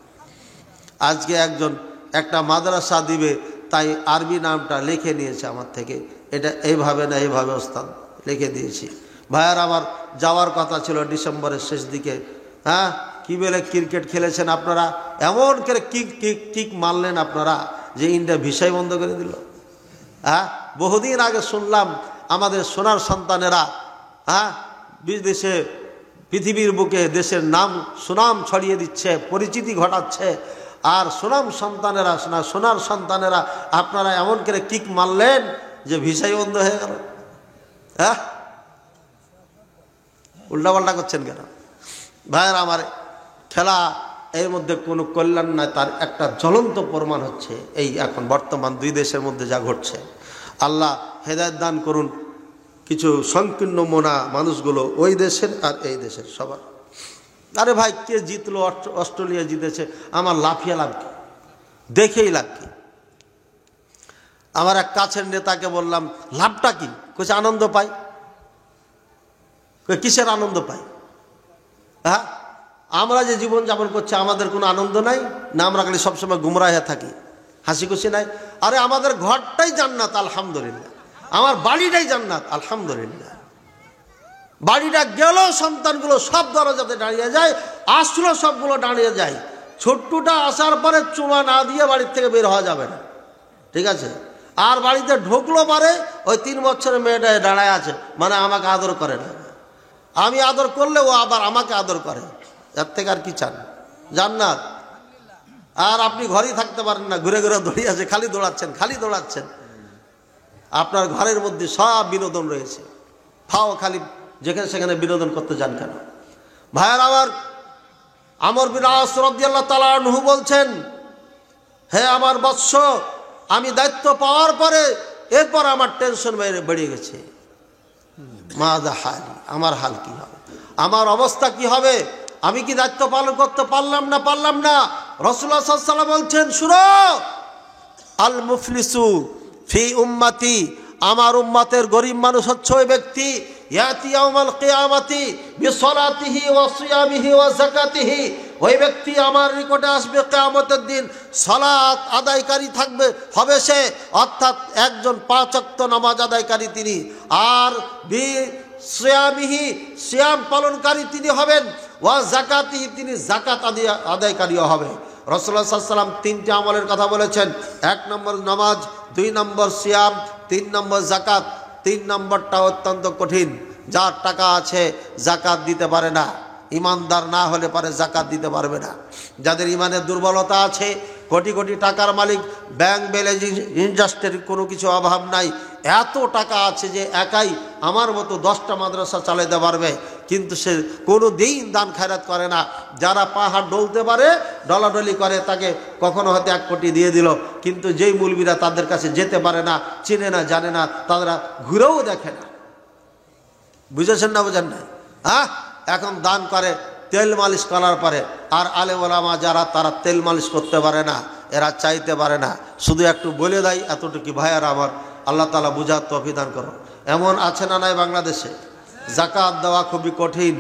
আজকে একজন একটা মাদ্রাসা দিবে, তাই আরবি নামটা লিখে নিয়েছে আমার থেকে, এটা এইভাবে না এইভাবে ওস্তাদ লিখে দিয়েছি। ভাইয়ার আমার যাওয়ার কথা ছিল ডিসেম্বরের শেষ দিকে। হ্যাঁ, কি বলে ক্রিকেট খেলেছেন আপনারা, এমন করে কিক মারলেন আপনারা যে ইন্ডিয়া ভিসাই বন্ধ করে দিল। হ্যাঁ, বহুদিন আগে শুনলাম আমাদের সোনার সন্তানেরা বিদেশে, পৃথিবীর বুকে দেশের নাম সুনাম ছড়িয়ে দিচ্ছে, পরিচিতি ঘটাচ্ছে। আর সোনাম সন্তানেরা না সোনার সন্তানেরা আপনারা এমন করে কিক মারলেন যে ভিসাই বন্ধ হয়ে গেল। হ্যাঁ, উল্টাপাল্টা করছেন কেন ভাইয়ের আমার? খেলা এর মধ্যে কোনো কল্যাণ নাই, তার একটা জ্বলন্ত প্রমাণ হচ্ছে এই এখন বর্তমান দুই দেশের মধ্যে যা ঘটছে। আল্লাহ হেদায়েত দান করুন কিছু সংকীর্ণ মনা মানুষগুলো ওই দেশের আর এই দেশের সবার। আরে ভাই, কে জিতলো? অস্ট্রেলিয়া জিতেছে, আমার লাফিয়া লাভ কি? দেখেই লাভ কি? আমার এক কাছের নেতাকে বললাম লাভটা কি? কিছু আনন্দ পাই। কিসের আনন্দ পাই? হ্যাঁ, আমরা যে জীবন যাপন করছি আমাদের কোনো আনন্দ নাই না? আমরা খালি সবসময় গুমরা হয়ে থাকি, হাসি খুশি নাই? আরে আমাদের ঘরটাই জান্নাত আলহামদুলিল্লাহ, আমার বাড়িটাই জান্নাত আলহামদুলিল্লাহ। বাড়িটা গেল, সন্তানগুলো সব দরজাতে দাঁড়িয়ে যায়, আসলো সবগুলো দাঁড়িয়ে যায়। ছোট্টটা আসার পরে চুমা না দিয়ে বাড়ির থেকে বের হওয়া যাবে না, ঠিক আছে? আর বাড়িতে ঢুকলো পারে ওই 3 বছরের মেয়েটা দাঁড়ায় আছে, মানে আমাকে আদর করে না। আমি আদর করলে ও আবার আমাকে আদর করে। এর থেকে আর কি চান? জান্নাত। আর আপনি ঘরেই থাকতে পারেন না, ঘুরে ঘুরে দৌড়িয়ে আছে, খালি দৌড়াচ্ছেন খালি দৌড়াচ্ছেন। আপনার ঘরের মধ্যে সব বিনোদন রয়েছে, ফাও খালি যেখানে সেখানে বিনোদন করতে যান কেন? ভাইয়ার আমার, আমর বিন আস রাদিয়াল্লাহু তাআলা আনহু বলছেন, হে আমার বৎস, আমি দায়িত্ব পাওয়ার পরে এরপর আমার টেনশন বেড়ে গেছে। মাযা হালি, আমার হাল কি হবে, আমার অবস্থা কি হবে? আমি কি দায়িত্ব পালন করতে পারলাম না? রাসূলুল্লাহ সাল্লাল্লাহু আলাইহি ওয়াসাল্লাম বলছেন, শুনো, আল মুফলিসু ফি উম্মতি, আমার উম্মতের গরিব মানুষ হচ্ছে ওই ব্যক্তি, ইয়াতি ইয়াউমাল কিয়ামাতি বিসলাতিহি ওয়া সিয়ামিহি ওয়া যাকাতিহি, ওই ব্যক্তি আমার নিকটে আসবে কিয়ামতের দিন, সালাত আদায়কারী হবে সে, অর্থাৎ একজন 5 ওয়াক্ত নামাজ আদায়কারী তিনি, আর বি সিয়ামিহি, সিয়াম পালনকারী তিনি হবেন, ওয়া যাকাতিহি, তিনি যাকাত আদায়কারীও হবে। রাসূলুল্লাহ সাল্লাল্লাহু আলাইহি ওয়াসাল্লাম 3টি আমলের কথা বলেছেন। 1 নম্বর নামাজ, 2 নম্বর সিয়াম, 3 নম্বর যাকাত। 3 নম্বরটা অত্যন্ত কঠিন। যার টাকা আছে যাকাত দিতে পারে না, ইমানদার না হলে পারে যাকাত দিতে পারবে না। যাদের ইমানের দুর্বলতা আছে, কোটি কোটি টাকার মালিক, ব্যাংক ব্যালেন্স, ইন্ডাস্ট্রির কোনো কিছু অভাব নাই, এত টাকা আছে যে একাই আমার মতো 10টা মাদ্রাসা চালাতে পারবে, কিন্তু সে কোনো দিন দান খায়রাত করে না। যারা পাহাড় ডলতে পারে, ডলাডলি করে, তাকে কখনো হয়তো 1 কোটি দিয়ে দিল, কিন্তু যেই মুলবিরা তাদের কাছে যেতে পারে না, চিনে না, জানে না, তারা ঘুরেও দেখে না। বুঝেছেন না? বোঝেন না? হ্যাঁ, এখন দান করে তেল মালিশ করার পরে, আর আলেম ওলামা যারা, তারা তেল মালিশ করতে পারে না, এরা চাইতে পারে না, শুধু একটু বলে দেয় এতটুকু। ভাইয়ার আমার, আল্লাহ তাআলা বুঝার তৌফিক দান করো। এমন আছে না নাই বাংলাদেশে? যাকাত দেওয়া খুবই কঠিন।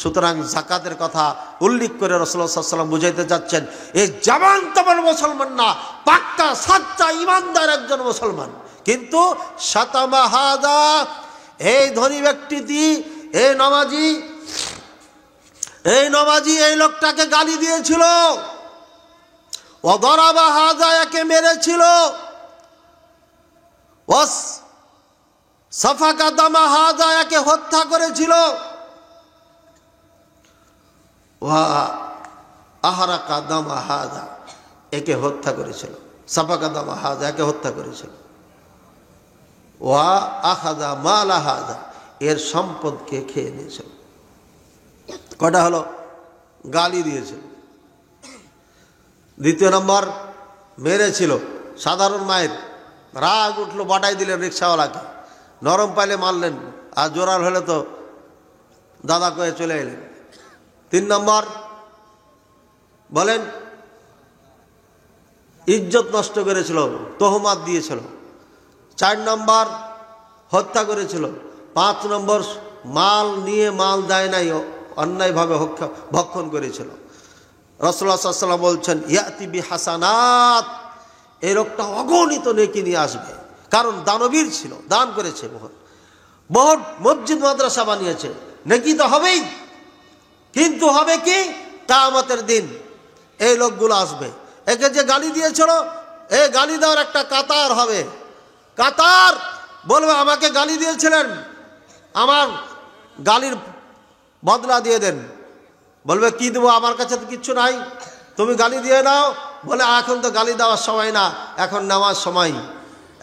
সুতরাং যাকাতের কথা উল্লেখ করে রাসূলুল্লাহ সাল্লাল্লাহু আলাইহি ওয়াসাল্লাম বুঝাইতে যাচ্ছেন, এই জবান তোমার মুসলমান না, পাক্কা সাচ্চা ইমানদার একজন মুসলমান। কিন্তু শাতামা হাদা, এই ধনী ব্যক্তিটি, এই নমাজি এই লোকটাকে গালি দিয়েছিল, ওয়াদারাবা হাদা, একে মেরেছিল, ওয়াস সাফাকা দামা হাদা, একে হত্যা করেছিল, ওয়া আহরাকা দামা হাদা, একে হত্যা করেছিল, সাফাকা দামা হাদা, একে হত্যা করেছিল, ওয়া আখাযা মালা হাদা, এর সম্পদকে খেয়ে নিয়েছিল। কটা হলো? গালি দিয়েছিল। 2 নম্বর মেরেছিল। সাধারণ মায়ের রাগ উঠলো, বাটাই দিলেন রিক্সাওয়ালাকে, নরম পাইলে মারলেন, আর জোরাল হলে তো দাদা কয়ে চলে এলেন। 3 নম্বর বলেন, ইজ্জত নষ্ট করেছিল, তোহমাত দিয়েছিল। 4 নম্বর হত্যা করেছিল। 5 নম্বর মাল নিয়ে মাল দেয় নাই, অন্যায়ভাবে ভক্ষণ করেছিল। রাসূলুল্লাহ সাল্লাল্লাহু আলাইহি ওয়াসাল্লাম বলছেন, ইয়াতি বিহাসানাত, এই লোকটা অগণিত নেকি নিয়ে আসবে, কারণ দানবীর ছিল, দান করেছে, বহুত মসজিদ মাদ্রাসা বানিয়েছে, নেকি তো হবেই। কিন্তু হবে কি? কিয়ামতের দিন এই লোকগুলো আসবে, একে যে গালি দিয়েছিল, এই গালি দেওয়ার একটা কাতার হবে। কাতার বলবে, আমাকে গালি দিয়েছিলেন, আমার গালির বদলা দিয়ে দেন। বলবে, কি দেবো, আমার কাছে তো কিচ্ছু নাই, তুমি গালি দিয়ে নাও, বলে এখন তো গালি দেওয়ার সময় না, এখন নেওয়ার সময়,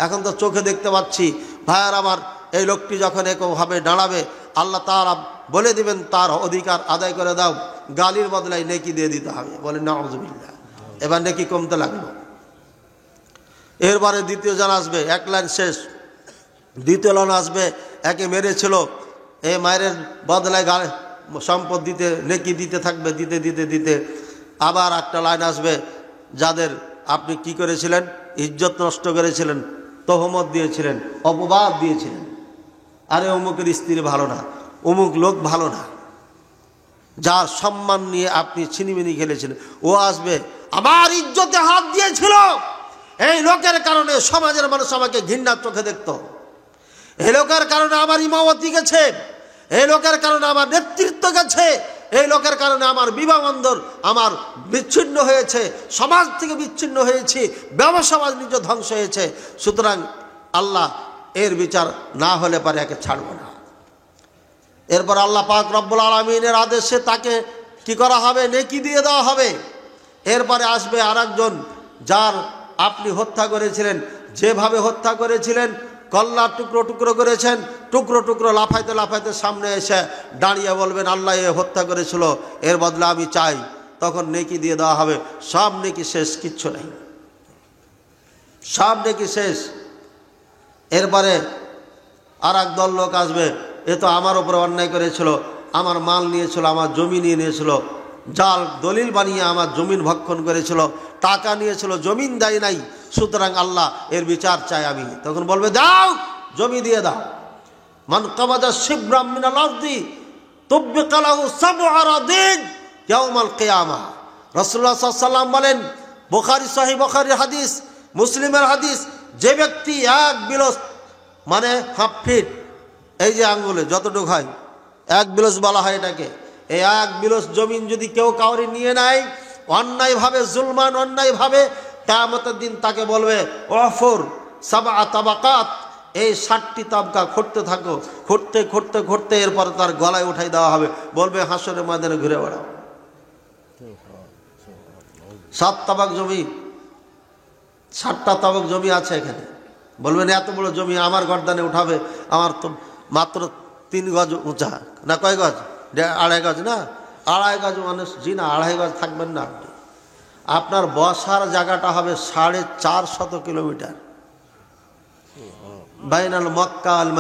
এখন তো চোখে দেখতে পাচ্ছি। ভাইয়ার আমার, এই লোকটি যখন একভাবে দাঁড়াবে আল্লাহ তাআলা বলে দিবেন তার অধিকার আদায় করে দাও, গালির বদলায় নেকি দিয়ে দিতে হবে। বলে নাউযুবিল্লাহ। এবার নেকি কমতে লাগলো। এরপরে দ্বিতীয় জন আসবে, এক লাইন শেষ। দ্বিতীয় লাইন আসবে, একে মেরেছিল, এই মায়ের বদলায় সম্পদ দিতে, নেকি দিতে থাকবে, দিতে দিতে দিতে আবার একটা লাইন আসবে, যাদের আপনি কি করেছিলেন, ইজ্জত নষ্ট করেছিলেন, তহমত দিয়েছিলেন, অপবাদ দিয়েছিলেন, আরে অমুকের স্ত্রী ভালো না, অমুক লোক ভালো না, যার সম্মান নিয়ে আপনি ছিনিমিনি খেলেছিলেন, ও আসবে, আমার ইজ্জতে হাত দিয়েছিল, এই লোকের কারণে সমাজের মানুষ আমাকে ঘৃণার চোখে দেখত, এই লোকের কারণে আমার ইমামতি গেছে, এই লোকের কারণে আমার নেতৃত্ব গেছে, এই লোকের কারণে আমার বিবাহ বন্ধন আমার বিচ্ছিন্ন হয়েছে, সমাজ থেকে বিচ্ছিন্ন হয়েছি, ব্যবসা বাণিজ্য ধ্বংস হয়েছে। সুতরাং আল্লাহ এর বিচার না হলে পারে একে ছাড়ব না। এরপর আল্লাহ পাক রব্বুল আলামিনের আদেশে তাকে কি করা হবে, নেকি দিয়ে দেওয়া হবে। এরপরে আসবে আরেকজন, যার আপনি হত্যা করেছিলেন, যেভাবে হত্যা করেছিলেন, কল্লা টুকরো টুকরো করেছেন, টুকরো টুকরো লাফাইতে লাফাইতে সামনে এসে দাঁড়িয়ে বলবেন আল্লাহ এ হত্যা করেছিল, এর বদলে আমি চাই, তখন নেকি দিয়ে দেওয়া হবে। সব নেকি শেষ, কিচ্ছু নেই, সব নেকি শেষ। এরপরে আর এক দল লোক আসবে, এ তো আমার উপরে অন্যায় করেছিল, আমার মাল নিয়েছিল, আমার জমি নিয়ে নিয়েছিল, জাল দলিল বানিয়ে আমার জমিন ভক্ষণ করেছিল, টাকা নিয়েছিল, জমিন দেয় নাই, সুতরাং আল্লাহ এর বিচার চাই আমি। তখন বলবে দাও, জমি দিয়ে দাও। মান কাবাদা শিবরাম মিনাল আরদি তুববিকা লাহু সাব'ু আরাদিন ইয়াউমাল কিয়ামাহ। রাসূলুল্লাহ সাল্লাল্লাহু আলাইহি ওয়াসাল্লাম বলেন, বুখারী সহিহ বুখারীর হাদিস, মুসলিমের হাদিস, যে ব্যক্তি এক বিলস মানে হাফ ফিট, এই যে আঙ্গুলে যতটুকু হয় এক বিলস বলা হয় এটাকে, এই এক বিলস জমিন যদি কেউ কাউরি নিয়ে নেয় অন্যায়ভাবে, জুলমান অন্যায়ভাবে, কিয়ামতের দিন তাকে বলবে ওয়াফুর সাবআ তাবাকাত, এই 60টি তাবকা খুঁড়তে থাকো, খুঁড়তে খুঁড়তে খুঁড়তে এরপর তার গলায় উঠাই দেওয়া হবে, বলবে হাসরের ময়দানে ঘুরে বেড়াও। 7 তাবাক জমি, 60টা তাবাক জমি আছে এখানে, বলবেন এত বড় জমি আমার গর্দানে উঠাবে, আমার তো মাত্র 3 গজ উঁচা, না কয় গজ, 2.5 গজ, না 2.5 গজ মানুষ, জি না 2.5 গজ থাকবেন না আপনি, আপনার বসার জায়গাটা হবে 450 কিলোমিটার বাইনাল মক্কা আল